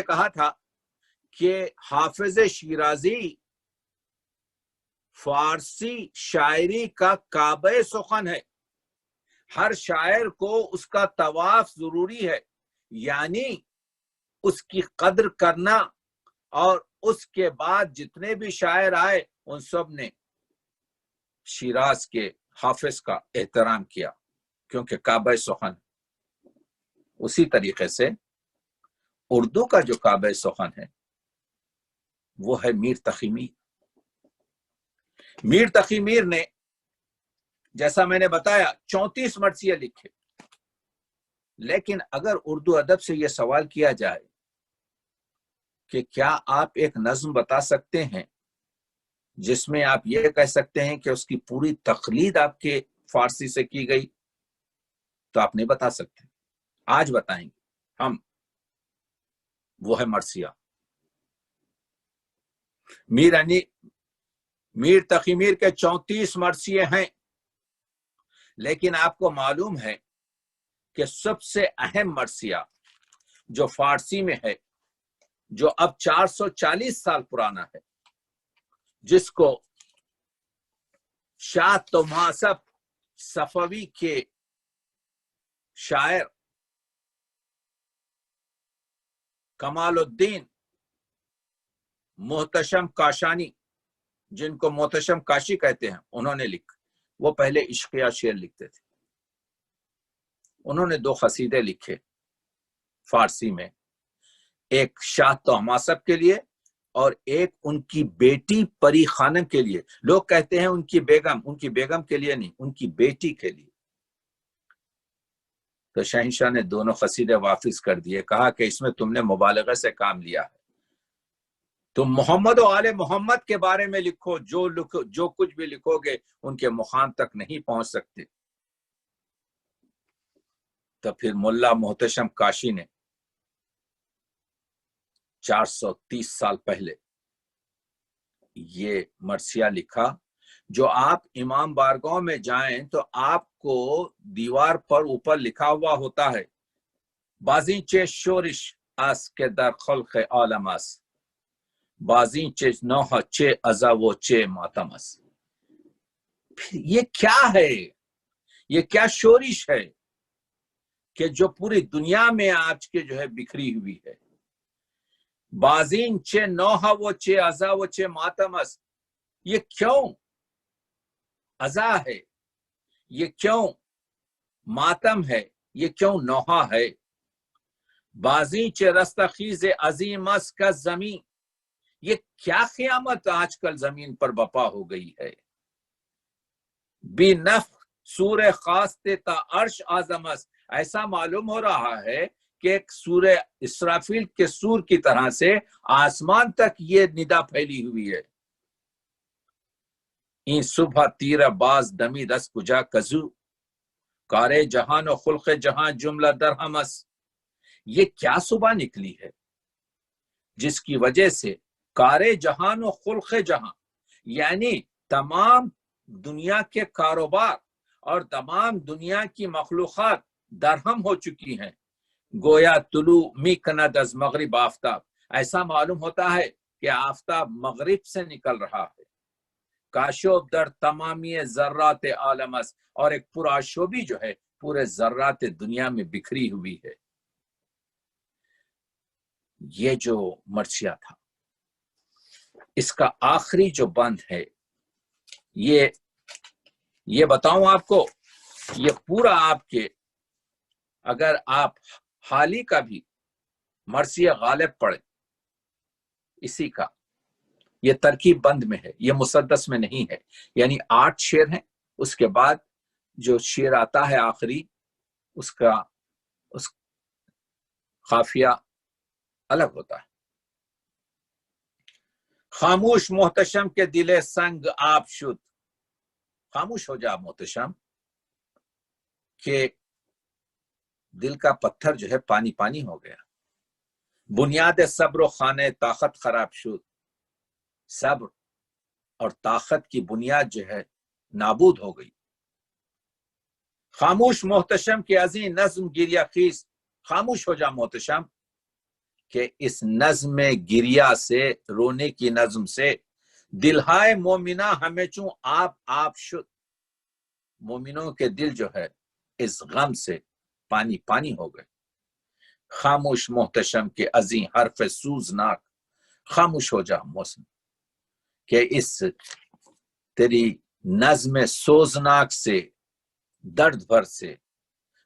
کہا تھا کہ حافظ شیرازی فارسی شاعری کا کعبہ سخن ہے، ہر شاعر کو اس کا طواف ضروری ہے، یعنی اس کی قدر کرنا، اور اس کے بعد جتنے بھی شاعر آئے ان سب نے شیراز کے حافظ کا احترام کیا کیونکہ کعبہ سخن۔ اسی طریقے سے اردو کا جو کعبہ سخن ہے وہ ہے میر تقی میر۔ میر تقی میر نے، جیسا میں نے بتایا، 34 مرثیے لکھے، لیکن اگر اردو ادب سے یہ سوال کیا جائے کہ کیا آپ ایک نظم بتا سکتے ہیں جس میں آپ یہ کہہ سکتے ہیں کہ اس کی پوری تقلید آپ کے فارسی سے کی گئی، تو آپ نہیں بتا سکتے، آج بتائیں گے ہم، وہ ہے مرثیہ۔ میر تقی میر کے 34 مرثیے ہیں، لیکن آپ کو معلوم ہے کہ سب سے اہم مرثیہ جو فارسی میں ہے جو اب 440 سال پرانا ہے، جس کو شاہ طہماسپ صفوی کے شاعر کمال الدین محتشم کاشانی، جن کو محتشم کاشی کہتے ہیں، انہوں نے لکھا۔ وہ پہلے عشقیہ شعر لکھتے تھے۔ انہوں نے 2 قصیدے لکھے فارسی میں، ایک شاہ طہماسپ کے لیے اور ایک ان کی بیٹی پری خانم کے لیے۔ لوگ کہتے ہیں ان کی بیگم کے لیے نہیں، ان کی بیٹی کے لیے۔ تو شہنشاہ نے دونوں قصیدے واپس کر دیے، کہا کہ اس میں تم نے مبالغے سے کام لیا ہے، تم محمد و آل محمد کے بارے میں لکھو، جو کچھ بھی لکھو گے ان کے مقام تک نہیں پہنچ سکتے۔ تو پھر ملا محتشم کاشی نے 430 سال پہلے یہ مرثیہ لکھا، جو آپ امام بارگاہ میں جائیں تو آپ کو دیوار پر اوپر لکھا ہوا ہوتا ہے، بازی چے شورش اس کے در خلق عالم اس، بازی چے نوح چے ازا و چے ماتم اس۔ یہ کیا ہے؟ یہ کیا شورش ہے کہ جو پوری دنیا میں آج کے جو ہے بکھری ہوئی ہے؟ بازین چے نوح و چے ازا و چے ماتم اس، یہ کیوں ازا ہے، یہ کیوں ماتم ہے، یہ کیوں نوحہ ہے؟ بازی چے رستخیز عظیم اس کا زمین، یہ کیا قیامت آج کل زمین پر بپا ہو گئی ہے؟ بی نفخ سور خاص تا عرش اعظم اس، ایسا معلوم ہو رہا ہے کہ ایک سورہ اسرافیل کے سور کی طرح سے آسمان تک یہ ندا پھیلی ہوئی ہے۔ این صبح تیر باز دمی رس کجا کزو، کارے جہان و خلق جہاں جملہ درہمس، یہ کیا صبح نکلی ہے جس کی وجہ سے کارے جہان و خلق جہاں، یعنی تمام دنیا کے کاروبار اور تمام دنیا کی مخلوقات درہم ہو چکی ہیں۔ گویا طلوع می کند از مغرب آفتاب، ایسا معلوم ہوتا ہے کہ آفتاب مغرب سے نکل رہا ہے۔ کاشوب در تمامی ذرات عالم است، اور ایک پرآشوبی جو ہے پورے ذرات دنیا میں بکھری ہوئی ہے۔ یہ جو مرثیہ تھا، اس کا آخری جو بند ہے، یہ بتاؤں آپ کو، یہ پورا آپ کے، اگر آپ حالی کا بھی مرثیہ غالب پڑھیں اسی کا، یہ ترکیب بند میں ہے، یہ مسدس میں نہیں ہے، یعنی 8 شعر ہیں، اس کے بعد جو شعر آتا ہے آخری، اس قافیہ الگ ہوتا ہے۔ خاموش محتشم کے دل سنگ آپ شد، خاموش ہو جا محتشم کہ دل کا پتھر جو ہے پانی پانی ہو گیا۔ بنیاد صبر و خانے طاقت خراب شد، صبر اور طاقت کی بنیاد جو ہے نابود ہو گئی۔ خاموش محتشم کے عظیم نظم گریہ خیز، خاموش ہو جا محتشم کہ اس نظم گریہ سے، رونے کی نظم سے، دلہائے مومنہ ہمیں چوں آپ شد، مومنوں کے دل جو ہے اس غم سے پانی پانی ہو گئے۔ خاموش محتشم کے عظیم حرف سوزناک، خاموش ہو جا موسم کہ اس تیری نظم سوزناک سے، درد بھر سے،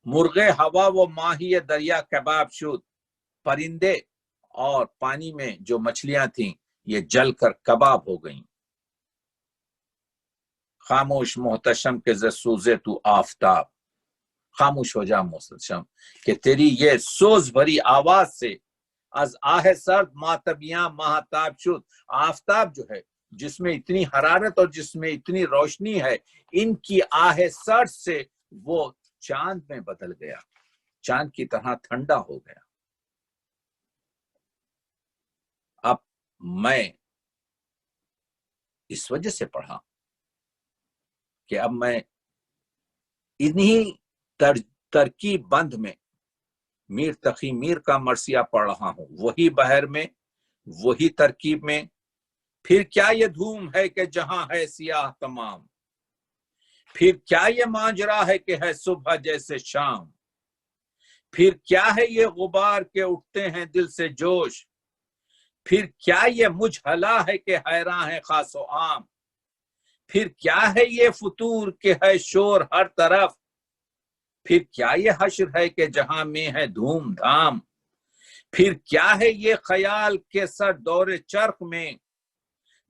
مرغ ہوا و ماہی دریا کباب شد، پرندے اور پانی میں جو مچھلیاں تھیں یہ جل کر کباب ہو گئیں۔ خاموش محتشم کے ز سوزے تو آفتاب، خاموش ہو جا محتشم کہ تیری یہ سوز بھری آواز سے از آہ سرد ماتبیاں ماہتاب شد، آفتاب جو ہے جس میں اتنی حرارت اور جس میں اتنی روشنی ہے، ان کی آہ سرد سے وہ چاند میں بدل گیا، چاند کی طرح ٹھنڈا ہو گیا۔ اب میں اس وجہ سے پڑھا کہ اب میں انہی ترکیب بند میں میر تقی میر کا مرثیہ پڑھ رہا ہوں، وہی بحر میں وہی ترکیب میں پھر کیا یہ دھوم ہے کہ جہاں ہے سیاہ تمام، پھر کیا یہ ماجرا ہے کہ ہے صبح جیسے شام، پھر کیا ہے یہ غبار کے اٹھتے ہیں دل سے جوش، پھر کیا یہ مجھلا ہے کہ حیراں ہے خاص و عام، پھر کیا ہے یہ فطور کہ ہے شور ہر طرف، پھر کیا یہ حشر ہے کہ جہاں میں ہے دھوم دھام، پھر کیا ہے یہ خیال کے سر دور چرخ میں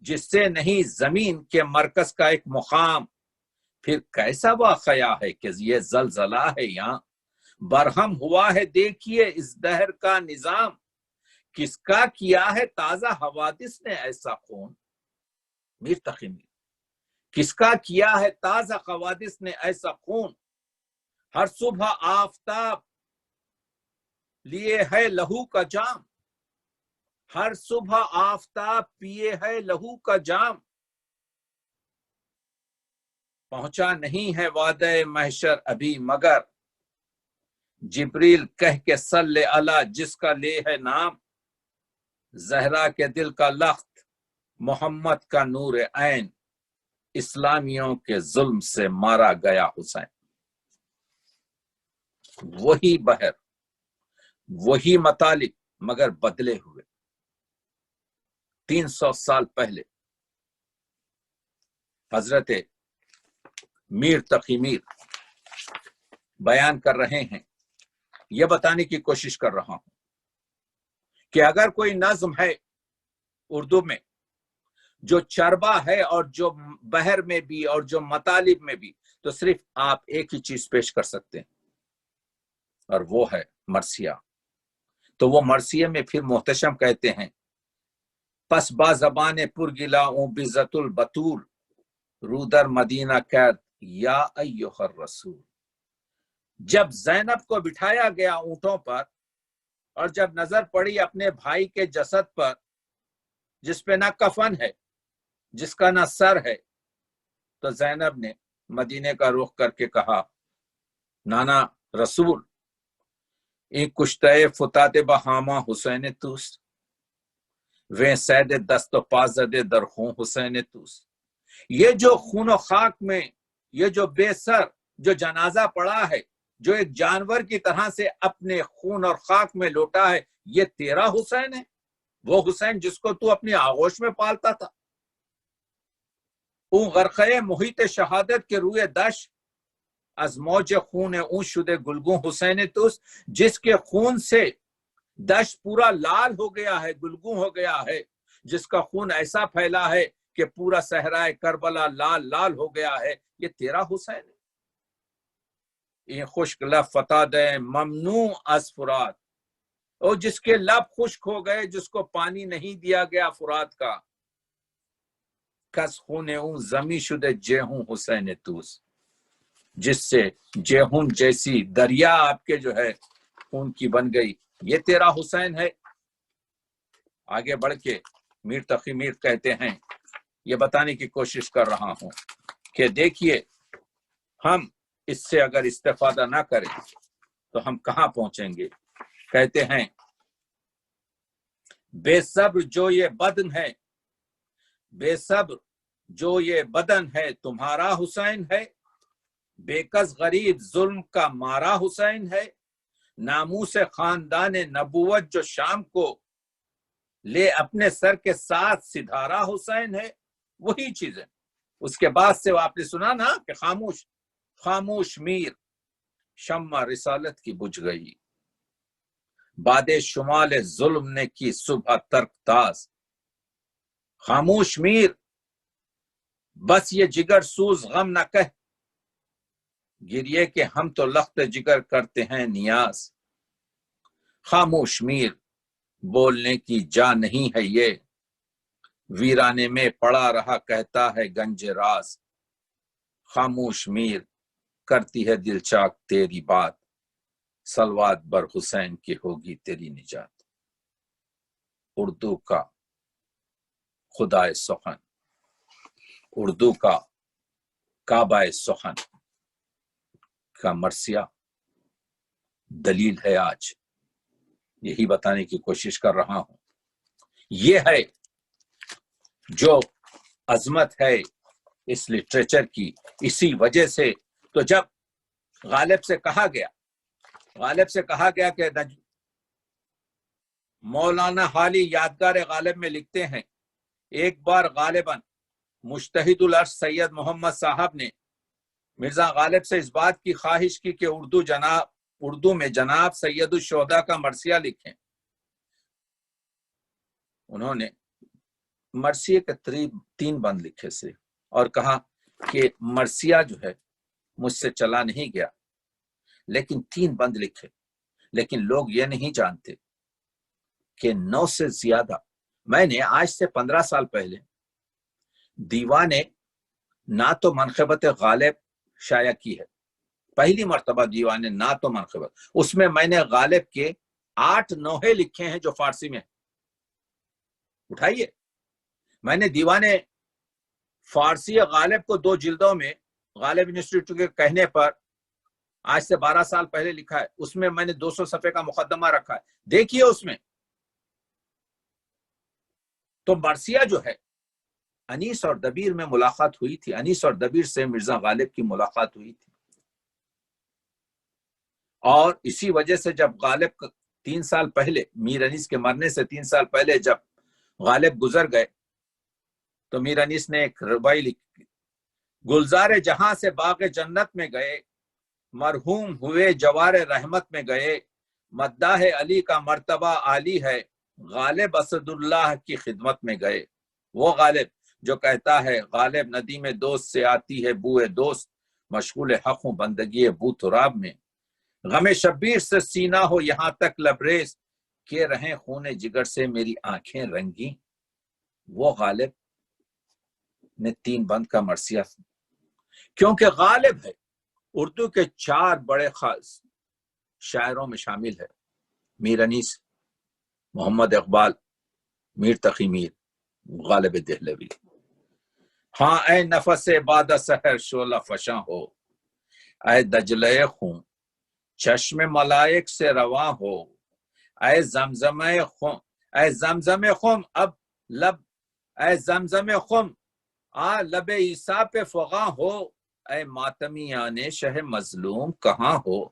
جس سے نہیں زمین کے مرکز کا ایک مقام، پھر کیسا واقعہ ہے کہ یہ زلزلہ ہے یہاں برہم ہوا ہے دیکھیے اس دہر کا نظام، کس کا کیا ہے تازہ حوادث نے ایسا خون، میر تقی میر، کس کا کیا ہے تازہ حوادث نے ایسا خون، ہر صبح آفتاب لیے ہے لہو کا جام، ہر صبح آفتاب پیے ہے لہو کا جام، پہنچا نہیں ہے وعدہ محشر ابھی مگر جبریل کہہ کے صلی علی جس کا لے ہے نام، زہرا کے دل کا لخت محمد کا نور عین، اسلامیوں کے ظلم سے مارا گیا حسین۔ وہی بحر، وہی مطالب مگر بدلے ہوئے۔ 300 سال پہلے حضرت میر تقی میر بیان کر رہے ہیں، یہ بتانے کی کوشش کر رہا ہوں کہ اگر کوئی نظم ہے اردو میں جو چربا ہے اور جو بحر میں بھی اور جو مطالب میں بھی، تو صرف آپ ایک ہی چیز پیش کر سکتے ہیں اور وہ ہے مرثیہ۔ تو وہ مرثیہ میں پھر محتشم کہتے ہیں پس با زبان پرگلا بزت البتول رودر مدینہ قید یا ایھا الرسول، جب زینب کو بٹھایا گیا اونٹوں پر اور جب نظر پڑی اپنے بھائی کے جسد پر جس پہ نہ کفن ہے، جس کا نہ سر ہے، تو زینب نے مدینے کا رخ کر کے کہا نانا رسول این کشتہ فتات بہاما حسین توس ویں سید دست و پازد درخوں حسین توس، یہ جو خون و خاک میں یہ جو بے سر جو جنازہ پڑا ہے، جو ایک جانور کی طرح سے اپنے خون اور خاک میں لوٹا ہے، یہ تیرا حسین ہے، وہ حسین جس کو تو اپنی آغوش میں پالتا تھا۔ اون غرقے محیط شہادت کے روئے دش از موج خون اون شدے گلگوں حسین توس، جس کے خون سے دش پورا لال ہو گیا ہے، گلگوں ہو گیا ہے، جس کا خون ایسا پھیلا ہے کہ پورا صحرائے کربلا لال لال ہو گیا ہے، یہ تیرا حسین ہے۔ یہ خشک لب فتاد ممنوع از فرات، اور جس کے لب خشک ہو گئے، جس کو پانی نہیں دیا گیا فرات کا، کس خون اون زمی شدے جیہوں حسین توس، جس سے جیہون جیسی دریا آپ کے جو ہے خون کی بن گئی، یہ تیرا حسین ہے۔ آگے بڑھ کے میر تقی میر کہتے ہیں، یہ بتانے کی کوشش کر رہا ہوں کہ دیکھیے ہم اس سے اگر استفادہ نہ کریں تو ہم کہاں پہنچیں گے۔ کہتے ہیں بے صبر جو یہ بدن ہے، بے صبر جو یہ بدن ہے تمہارا حسین ہے، بے کس غریب ظلم کا مارا حسین ہے، ناموس خاندان نبوت جو شام کو لے اپنے سر کے ساتھ سدھارا حسین ہے، وہی چیزیں۔ اس کے بعد سے آپ نے سنا نا کہ خاموش خاموش میر شمع رسالت کی بجھ گئی، باد شمال ظلم نے کی صبح ترک تاز، خاموش میر بس یہ جگر سوز غم نہ کہہ گریے کہ ہم تو لخت جگر کرتے ہیں نیاز، خاموش میر بولنے کی جا نہیں ہے یہ، ویرانے میں پڑا رہا کہتا ہے گنج راز، خاموش میر کرتی ہے دل چاک تیری بات، صلوات بر حسین کی ہوگی تیری نجات۔ اردو کا خدائے سخن، اردو کا کعبہ سخن کا مرثیہ دلیل ہے آج، یہی بتانے کی کوشش کر رہا ہوں۔ یہ ہے جو عظمت ہے اس لٹریچر کی. اسی وجہ سے تو جب غالب سے کہا گیا کہ مولانا حالی یادگار غالب میں لکھتے ہیں، ایک بار غالباً مجتہد العرش سید محمد صاحب نے مرزا غالب سے اس بات کی خواہش کی کہ اردو میں جناب سید الشہداء کا مرثیہ لکھیں. انہوں نے مرثیے کے 3 بند لکھے سے اور کہا کہ مرثیہ جو ہے مجھ سے چلا نہیں گیا، لیکن 3 بند لکھے. لیکن لوگ یہ نہیں جانتے کہ 9 سے زیادہ، میں نے آج سے 15 سال پہلے دیوان نعت و منقبت غالب شائع کی ہے، پہلی مرتبہ دیوان نعت و منقبت. اس میں نے غالب کے 8 نوحے لکھے ہیں جو فارسی میں ہیں. اٹھائیے، میں نے دیوان فارسی غالب کو 2 جلدوں میں غالب انسٹیٹیوٹ کے کہنے پر آج سے 12 سال پہلے لکھا ہے. اس میں نے 200 صفحے کا مقدمہ رکھا ہے، دیکھیے اس میں. تو مرثیہ جو ہے، انیس اور دبیر میں ملاقات ہوئی تھی، انیس اور دبیر سے مرزا غالب کی ملاقات ہوئی تھی. اور اسی وجہ سے جب غالب 3 سال پہلے، میر انیس کے مرنے سے 3 سال پہلے جب غالب گزر گئے تو میر انیس نے ایک ربائی لکھی، گلزار جہاں سے باغ جنت میں گئے، مرحوم ہوئے جوار رحمت میں گئے، مداح علی کا مرتبہ عالی ہے، غالب اسد اللہ کی خدمت میں گئے. وہ غالب جو کہتا ہے غالب ندیم دوست سے آتی ہے بوئے دوست، مشغول حق ہوں بندگی بو تراب میں، غم شبیر سے سینہ ہو یہاں تک لبریز، کہ رہیں خون جگر سے میری آنکھیں رنگی. وہ غالب نے 3 بند کا مرثیہ، کیونکہ غالب ہے اردو کے 4 بڑے خاص شاعروں میں شامل ہے، میر انیس، محمد اقبال، میر تقی میر، غالب دہلوی. ہاں اے نفس بعد سحر شعلہ فشاں ہو، اے دجلے خون چشم ملائک سے رواں ہو، اے زمزم خم اب لب، اے زمزم خم لب عیسیٰ پہ فغاں ہو، اے ماتمیان شہ مظلوم کہاں ہو،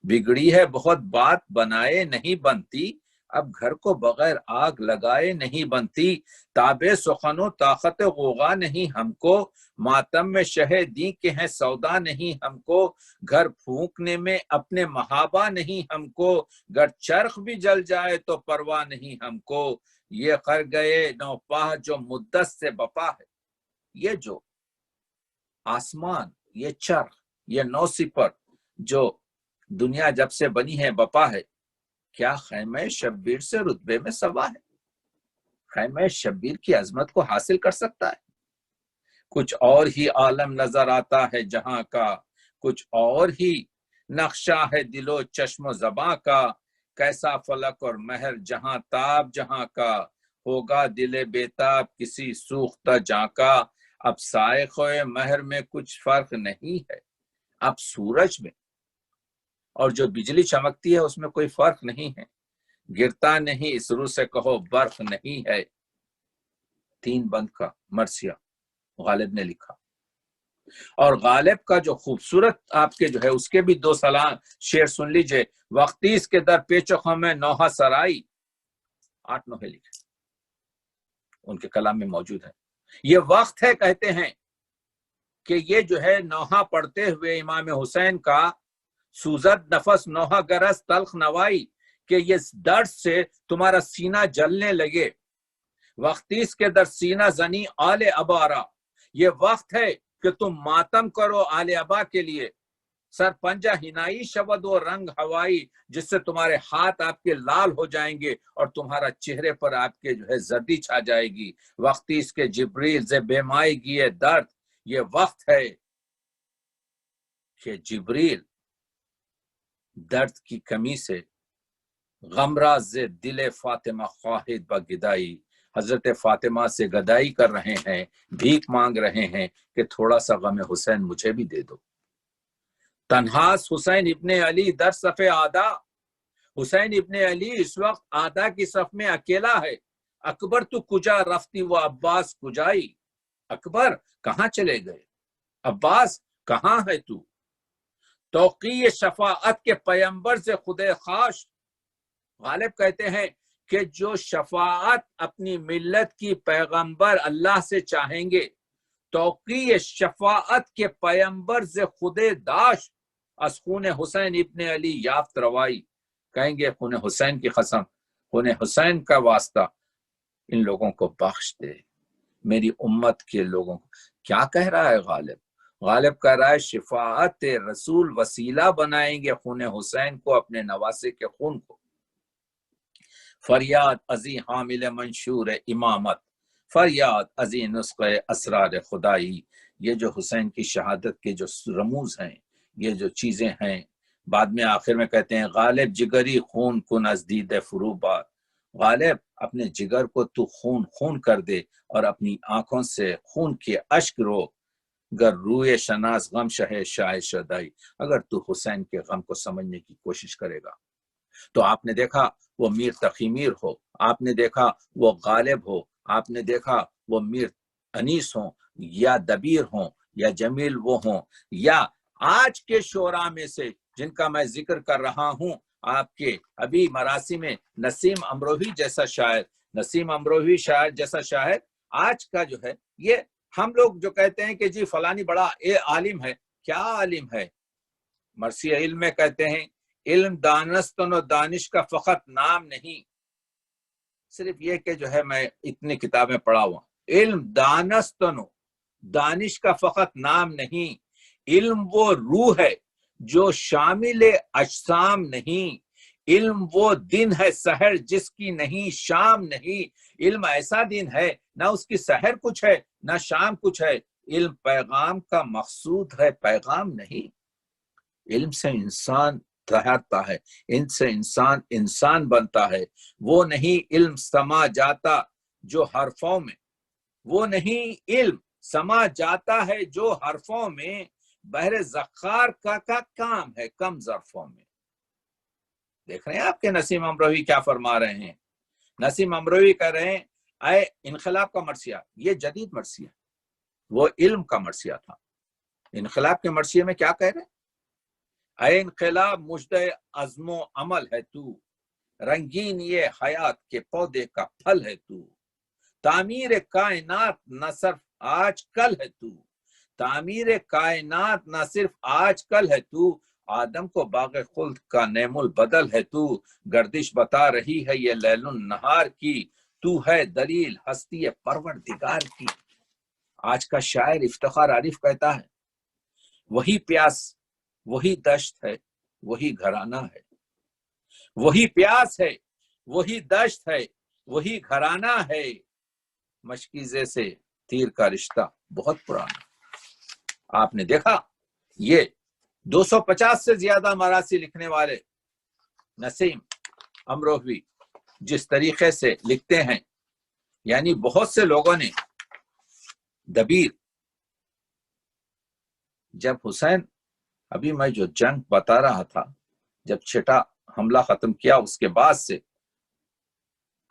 بگڑی ہے بہت بات بنائے نہیں بنتی، اب گھر کو بغیر آگ لگائے نہیں بنتی، تابع سخن و طاقت غوغا نہیں ہم کو، ماتم میں شہ دی کے ہیں سودا نہیں ہم کو، گھر پھونکنے میں اپنے محابہ نہیں ہم کو، گر چرخ بھی جل جائے تو پرواہ نہیں ہم کو، یہ کر گئے نوپاہ جو مدت سے بپا ہے. یہ جو آسمان، یہ چرخ، یہ نو سپر جو دنیا جب سے بنی ہے بپا ہے، کیا خیمہ شبیر سے رتبے میں سوا ہے؟ خیمہ شبیر کی عظمت کو حاصل کر سکتا ہے؟ کچھ اور ہی عالم نظر آتا ہے جہاں کا، کچھ اور ہی نقشہ ہے دل و چشم و زباں کا، کیسا فلک اور مہر جہاں تاب جہاں کا، ہوگا دل بیتاب کسی سوختہ جاں کا، اب سائق و مہر میں کچھ فرق نہیں ہے، اب سورج میں اور جو بجلی چمکتی ہے اس میں کوئی فرق نہیں ہے، گرتا نہیں اس رو سے کہو برف نہیں ہے. 3 بند کا مرثیہ غالب نے لکھا. اور غالب کا جو خوبصورت آپ کے جو ہے اس کے بھی 2 سلام شعر سن لیجئے. وقتیس کے در پیچ و خم نوحہ سرائی، 8 نوحے لکھے ان کے کلام میں موجود ہے. یہ وقت ہے کہتے ہیں کہ یہ جو ہے نوحہ پڑھتے ہوئے امام حسین کا سوزد نفس نوحہ گرس تلخ نوائی، کہ یہ درد سے تمہارا سینہ جلنے لگے. وقتیس کے در سینہ زنی آل ابارا، یہ وقت ہے کہ تم ماتم کرو آل ابا کے لیے. سر پنجہ ہنائی شود و رنگ ہوائی، جس سے تمہارے ہاتھ آپ کے لال ہو جائیں گے اور تمہارا چہرے پر آپ کے جو ہے زردی چھا جائے گی. وقتیس کے جبریل سے بے مائی گیے درد، یہ وقت ہے کہ جبریل درد کی کمی سے غمراز دل فاطمہ خواہد بگدائی، حضرت فاطمہ سے گدائی کر رہے ہیں، بھیک مانگ رہے ہیں کہ تھوڑا سا غم حسین مجھے بھی دے دو. تنہاس حسین ابن علی در صف آدھا، حسین ابن علی اس وقت آدھا کی صف میں اکیلا ہے. اکبر تو کجا رفتی و عباس کجائی، اکبر کہاں چلے گئے، عباس کہاں ہے تو، توقیع شفاعت کے پیمبر سے خدے خواش، غالب کہتے ہیں کہ جو شفاعت اپنی ملت کی پیغمبر اللہ سے چاہیں گے، توقیع شفاعت کے پیمبر سے خدے داش، از خون حسین ابن علی یافت روائی، کہیں گے خون حسین کی قسم، خون حسین کا واسطہ ان لوگوں کو بخش دے، میری امت کے لوگوں کو۔ کیا کہہ رہا ہے غالب؟ غالب کہہ رہا ہے شفاعت رسول وسیلہ بنائیں گے خون حسین کو، اپنے نواسے کے خون کو۔ فریاد ازی حامل منشور امامت، فریاد ازی نسخہ اسرار خدائی، یہ جو حسین کی شہادت کے جو رموز ہیں، یہ جو چیزیں ہیں، بعد میں آخر میں کہتے ہیں غالب جگری خون کن از دید فروبار، غالب اپنے جگر کو تو خون خون کر دے اور اپنی آنکھوں سے خون کے اشک رو، گر روئے شناس غم شہ شائع شدائی، اگر تو حسین کے غم کو سمجھنے کی کوشش کرے گا تو آپ نے دیکھا وہ میر تقی میر ہو، آپ نے دیکھا وہ غالب ہو، آپ نے دیکھا وہ میر انیس ہوں یا دبیر ہوں یا جمیل وہ ہوں، یا آج کے شعراء میں سے جن کا میں ذکر کر رہا ہوں، آپ کے ابھی مراسی میں نسیم امروہی جیسا شاعر، نسیم امروہی شاعر جیسا شاعر آج کا جو ہے، یہ ہم لوگ جو کہتے ہیں کہ جی فلانی بڑا عالم ہے، کیا عالم ہے؟ مرثیہ علم میں کہتے ہیں علم دانستن و دانش کا فقط نام نہیں، صرف یہ کہ جو ہے میں اتنی کتابیں پڑھا ہوا، علم دانستن و دانش کا فقط نام نہیں، علم وہ روح ہے جو شامل اجسام نہیں، علم وہ دن ہے سحر جس کی نہیں شام نہیں، علم ایسا دن ہے نہ اس کی سحر کچھ ہے نہ شام کچھ ہے، علم پیغام کا مقصود ہے پیغام نہیں، علم سے انسان ٹھہرتا ہے، ان سے انسان انسان بنتا ہے، وہ نہیں علم سما جاتا جو حرفوں میں، وہ نہیں علم سما جاتا ہے جو حرفوں میں، بحر زخار کا کام ہے کم ظرفوں میں۔ دیکھ رہے ہیں آپ کے نسیم امروہی کیا فرما رہے ہیں؟ نسیم امروہی کہہ رہے ہیں اے انقلاب کا مرثیہ، یہ جدید مرثیہ، وہ علم کا مرثیہ تھا۔ انقلاب کے مرثیے میں کیا کہہ رہے ہیں؟ اے انقلاب مجد عزم و عمل ہے تو، رنگین یہ حیات کے پودے کا پھل ہے تو، تعمیر کائنات نہ صرف آج کل ہے تو، تعمیر کائنات نہ صرف آج کل ہے تو، آدم کو باغ خلد کا نعم البدل ہے تو، گردش بتا رہی ہے یہ لیل النہار کی، تو ہے دلیل ہستی پروردگار کی۔ آج کا شاعر افتخار عارف کہتا ہے وہی پیاس، وہی دشت ہے، وہی گھرانہ ہے، وہی پیاس ہے، وہی دشت ہے، وہی گھرانہ ہے، مشکیزے سے تیر کا رشتہ بہت پرانا۔ آپ نے دیکھا یہ 250 سے زیادہ مراثی لکھنے والے نسیم امروہی جس طریقے سے لکھتے ہیں، یعنی بہت سے لوگوں نے دبیر، جب حسین، ابھی میں جو جنگ بتا رہا تھا، جب چھٹا حملہ ختم کیا اس کے بعد سے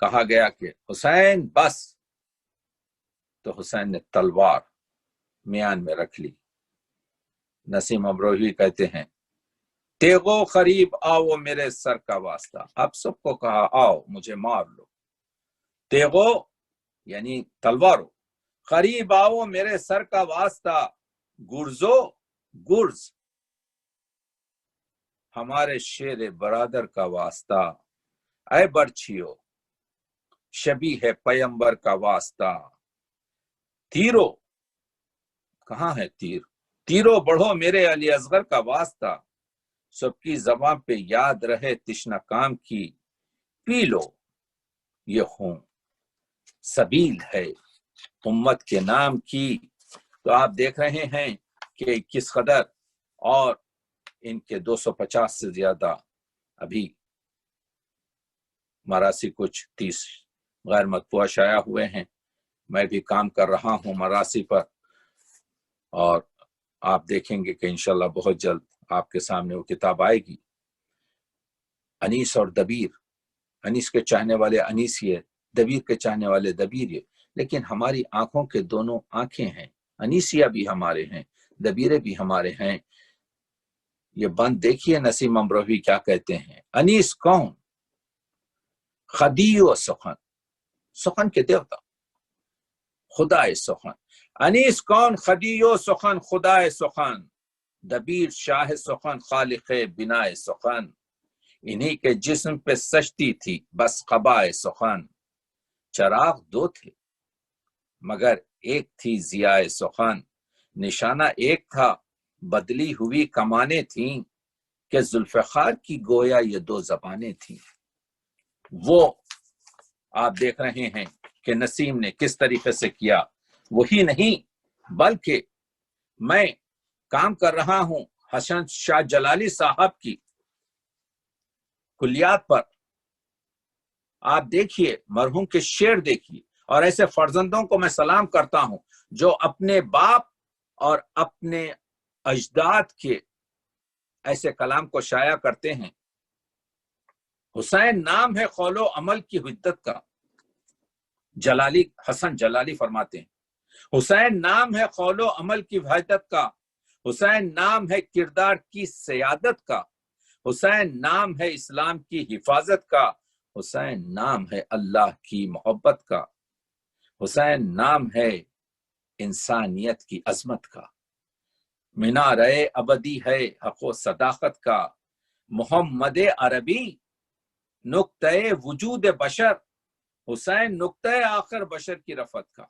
کہا گیا کہ حسین بس، تو حسین نے تلوار میان میں رکھ لی۔ نسیم امروہی کہتے ہیں تیغو قریب آؤ میرے سر کا واسطہ، اب سب کو کہا آؤ مجھے مار لو، تیغو یعنی تلوارو، قریب آؤ میرے سر کا واسطہ، گرزو گرز ہمارے شیر برادر کا واسطہ، اے برچھیو شبی ہے پیمبر کا واسطہ، تیرو کہاں ہے تیر، تیرو بڑھو میرے علی اصغر کا واسطہ، سب کی زبان پہ یاد رہے تشنہ کام کی، پی لو یہ خون سبیل ہے امت کے نام کی۔ تو آپ دیکھ رہے ہیں کہ کس قدر، اور ان کے 250 سے زیادہ ابھی مراثی کچھ 30 غیر مطبوعہ شائع ہوئے ہیں، میں بھی کام کر رہا ہوں مراثی پر، اور آپ دیکھیں گے کہ انشاءاللہ بہت جلد آپ کے سامنے وہ کتاب آئے گی۔ انیس اور دبیر، انیس کے چاہنے والے انیس یہ دبیر کے چاہنے والے دبیر یہ، لیکن ہماری آنکھوں کے دونوں آنکھیں ہیں، انیسیا بھی ہمارے ہیں، دبیرے بھی ہمارے ہیں۔ یہ بند دیکھیے نسیم امروی کیا کہتے ہیں، انیس کون؟ خدی و سخن، سخن کے دیوتا خدا سخن، انیس کون؟ خدی و سخن خدا سخن، دبیر شاہ سخن خالق بنا سخن، انہی کے جسم پہ سجتی تھی بس قبا سخن، چراغ دو تھے مگر ایک تھی ضیاء سخن، نشانہ ایک تھا بدلی ہوئی کمانیں تھیں، کہ ذوالفقار کی گویا یہ دو زبانیں تھیں۔ وہ آپ دیکھ رہے ہیں کہ نسیم نے کس طریقے سے کیا، وہی نہیں بلکہ میں کام کر رہا ہوں حسن شاہ جلالی صاحب کی کلیات پر، آپ دیکھیے مرحوم کے شعر دیکھیے، اور ایسے فرزندوں کو میں سلام کرتا ہوں جو اپنے باپ اور اپنے اجداد کے ایسے کلام کو شائع کرتے ہیں۔ حسین نام ہے قول و عمل کی حدت کا، جلالی حسن جلالی فرماتے ہیں حسین نام ہے قول و عمل کی وحدت کا، حسین نام ہے کردار کی سیادت کا، حسین نام ہے اسلام کی حفاظت کا، حسین نام ہے اللہ کی محبت کا، حسین نام ہے انسانیت کی عظمت کا، مینارِ ابدی ہے حق و صداقت کا، محمد عربی نقطۂ وجود بشر، حسین نقطۂ آخر بشر کی رفت کا۔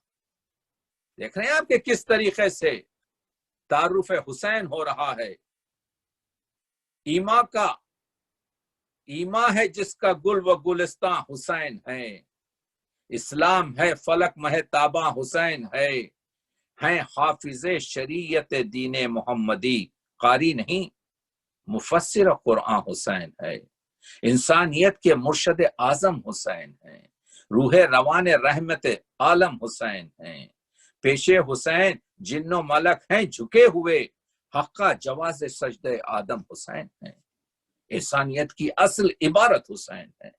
دیکھ رہے ہیں آپ کہ کس طریقے سے تعارف حسین ہو رہا ہے۔ ایما کا ایما ہے جس کا گل و گلستان حسین ہے، اسلام ہے فلک مہتاباں حسین ہے، ہیں حافظ شریعت دین محمدی، قاری نہیں مفسر قرآن حسین ہے، انسانیت کے مرشد اعظم حسین ہیں، روح روان رحمت عالم حسین ہیں، پیش حسین جن و ملک ہیں جھکے ہوئے، حقہ جواز سجدہ آدم حسین ہیں، انسانیت کی اصل عبارت حسین ہے،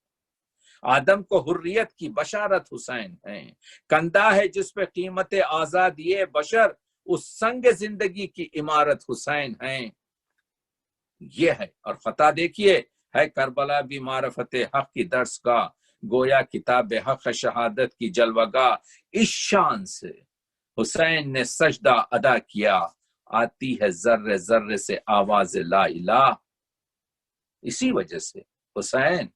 آدم کو حریت کی بشارت حسین ہیں، کندھا ہے جس پہ قیمت آزادی بشر، اس سنگ زندگی کی عمارت حسین ہیں۔ یہ ہے، اور خطا دیکھیے ہے کربلا بھی معرفت حق کی درس کا، گویا کتاب حق شہادت کی جلوگاہ، اس شان سے حسین نے سجدہ ادا کیا، آتی ہے ذرے ذرے سے آواز لا الہ، اسی وجہ سے حسین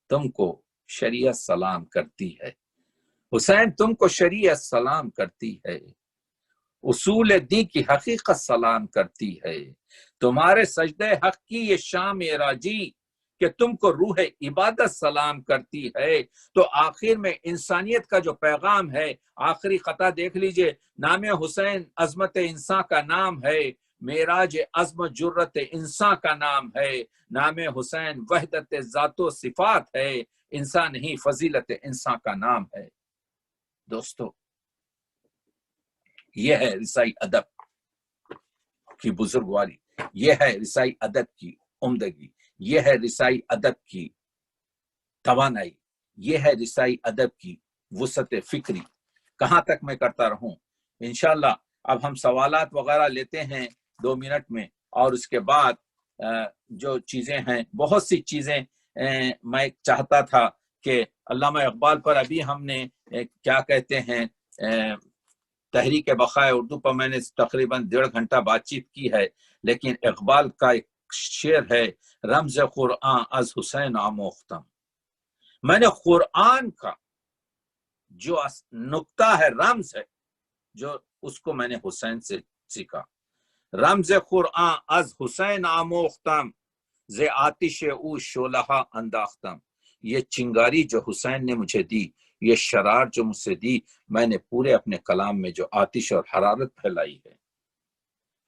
تم کو شریعت سلام کرتی ہے، حسین تم کو شریعت سلام کرتی ہے، اصول دین کی حقیقت سلام کرتی ہے، تمہارے سجدہ حق کی یہ شام معراجی کہ تم کو روح عبادت سلام کرتی ہے۔ تو آخر میں انسانیت کا جو پیغام ہے، آخری خطا دیکھ لیجئے، نام حسین عظمت انسان کا نام ہے، معراج عظم جرت انسان کا نام ہے، نام حسین وحدت ذات و صفات ہے، انسان ہی فضیلت انسان کا نام ہے۔ دوستو، یہ ہے رسائی ادب کی بزرگواری، یہ ہے رسائی ادب کی عمدگی، یہ ہے رسائی ادب کی توانائی، یہ ہے رسائی ادب کی وسعت فکری۔ کہاں تک میں کرتا رہوں؟ انشاءاللہ اب ہم سوالات وغیرہ لیتے ہیں 2 منٹ میں، اور اس کے بعد جو چیزیں ہیں، بہت سی چیزیں میں چاہتا تھا کہ علامہ اقبال پر ابھی ہم نے کیا کہتے ہیں تحریک بقائے اردو پر میں نے تقریباً 1.5 گھنٹہ بات چیت کی ہے، لیکن اقبال کا ایک شعر ہے، رمز قرآن از حسین آموختم، میں نے قرآن کا جو نقطہ ہے، رمز ہے، جو اس کو میں نے حسین سے سیکھا، رمز قرآن از حسین آموختم، ز آتش او شعلہ انداختم، یہ چنگاری جو حسین نے مجھے دی، یہ شرار جو مجھ سے دی، میں نے پورے اپنے کلام میں جو آتش اور حرارت پھیلائی ہے۔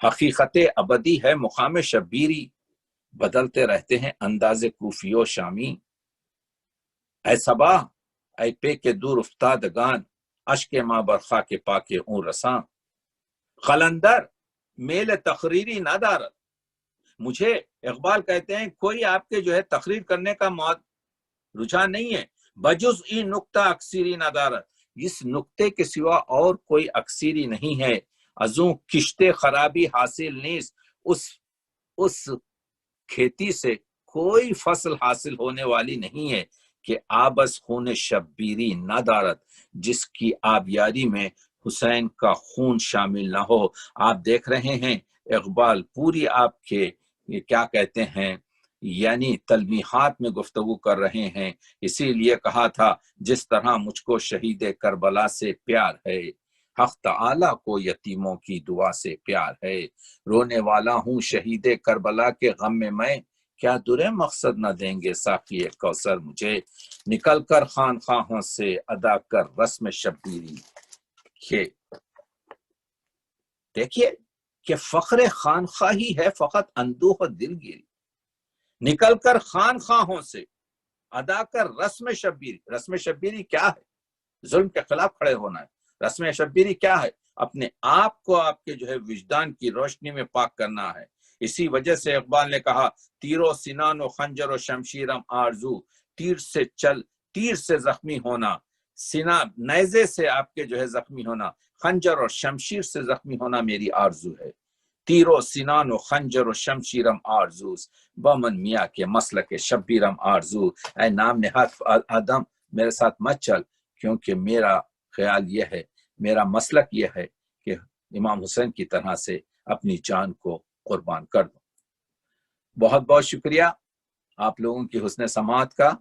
حقیقت ابدی ہے مقام شبیری، بدلتے رہتے ہیں انداز کوفی و شامی، اے صبا اے پے کے دور افتادگان، اشک ماں برخا کے پاکے اون رساں، قلندر میل تقریری نہ دارت، مجھے اقبال کہتے ہیں کوئی آپ کے جو ہے تقریر کرنے کا رجحان نہیں ہے، بجز ای نقطہ اکثری ندارت، اس نقطے کے سوا اور کوئی اکثری نہیں ہے، ازوں کشتے خرابی حاصل نیست، اس کھیتی سے کوئی فصل حاصل ہونے والی نہیں ہے کہ آبس خون شبیری نہ دارت، جس کی آبیاری میں حسین کا خون شامل نہ ہو۔ آپ دیکھ رہے ہیں اقبال پوری آپ کے یہ کیا کہتے ہیں یعنی تلمیحات میں گفتگو کر رہے ہیں، اسی لیے کہا تھا جس طرح مجھ کو شہید کربلا سے پیار ہے، حق تعالیٰ کو یتیموں کی دعا سے پیار ہے، رونے والا ہوں شہید کربلا کے غم میں کیا درے مقصد نہ دیں گے ساقی کوثر مجھے، نکل کر خانخواہوں سے ادا کر رسم شبیری۔ کہ دیکھیے کہ فخر خانخواہی ہے فقط اندوہ و دلگیری، نکل کر خانخواہوں سے ادا کر رسم شبیری۔ رسم شبیری کیا ہے؟ ظلم کے خلاف کھڑے ہونا ہے۔ رسم شبیری کیا ہے؟ اپنے آپ کو آپ کے جو ہے وجدان کی روشنی میں پاک کرنا ہے۔ اسی وجہ سے اقبال نے کہا تیر و سنان و خنجر و شمشیرم آرزو، تیر سے زخمی ہونا، سینہ نیزے سے آپ کے جو ہے زخمی ہونا، خنجر اور شمشیر سے زخمی ہونا میری آرزو ہے۔ تیر و سنان و خنجر و شمشیرم آرزوز، بامن میاں کے مسلک شبیرم آرزو، اے نام نہاد آدم میرے ساتھ مت چل، کیونکہ میرا خیال یہ ہے، میرا مسلک یہ ہے کہ امام حسین کی طرح سے اپنی جان کو قربان کر دوں۔ بہت بہت شکریہ آپ لوگوں کی حسن سماعت کا۔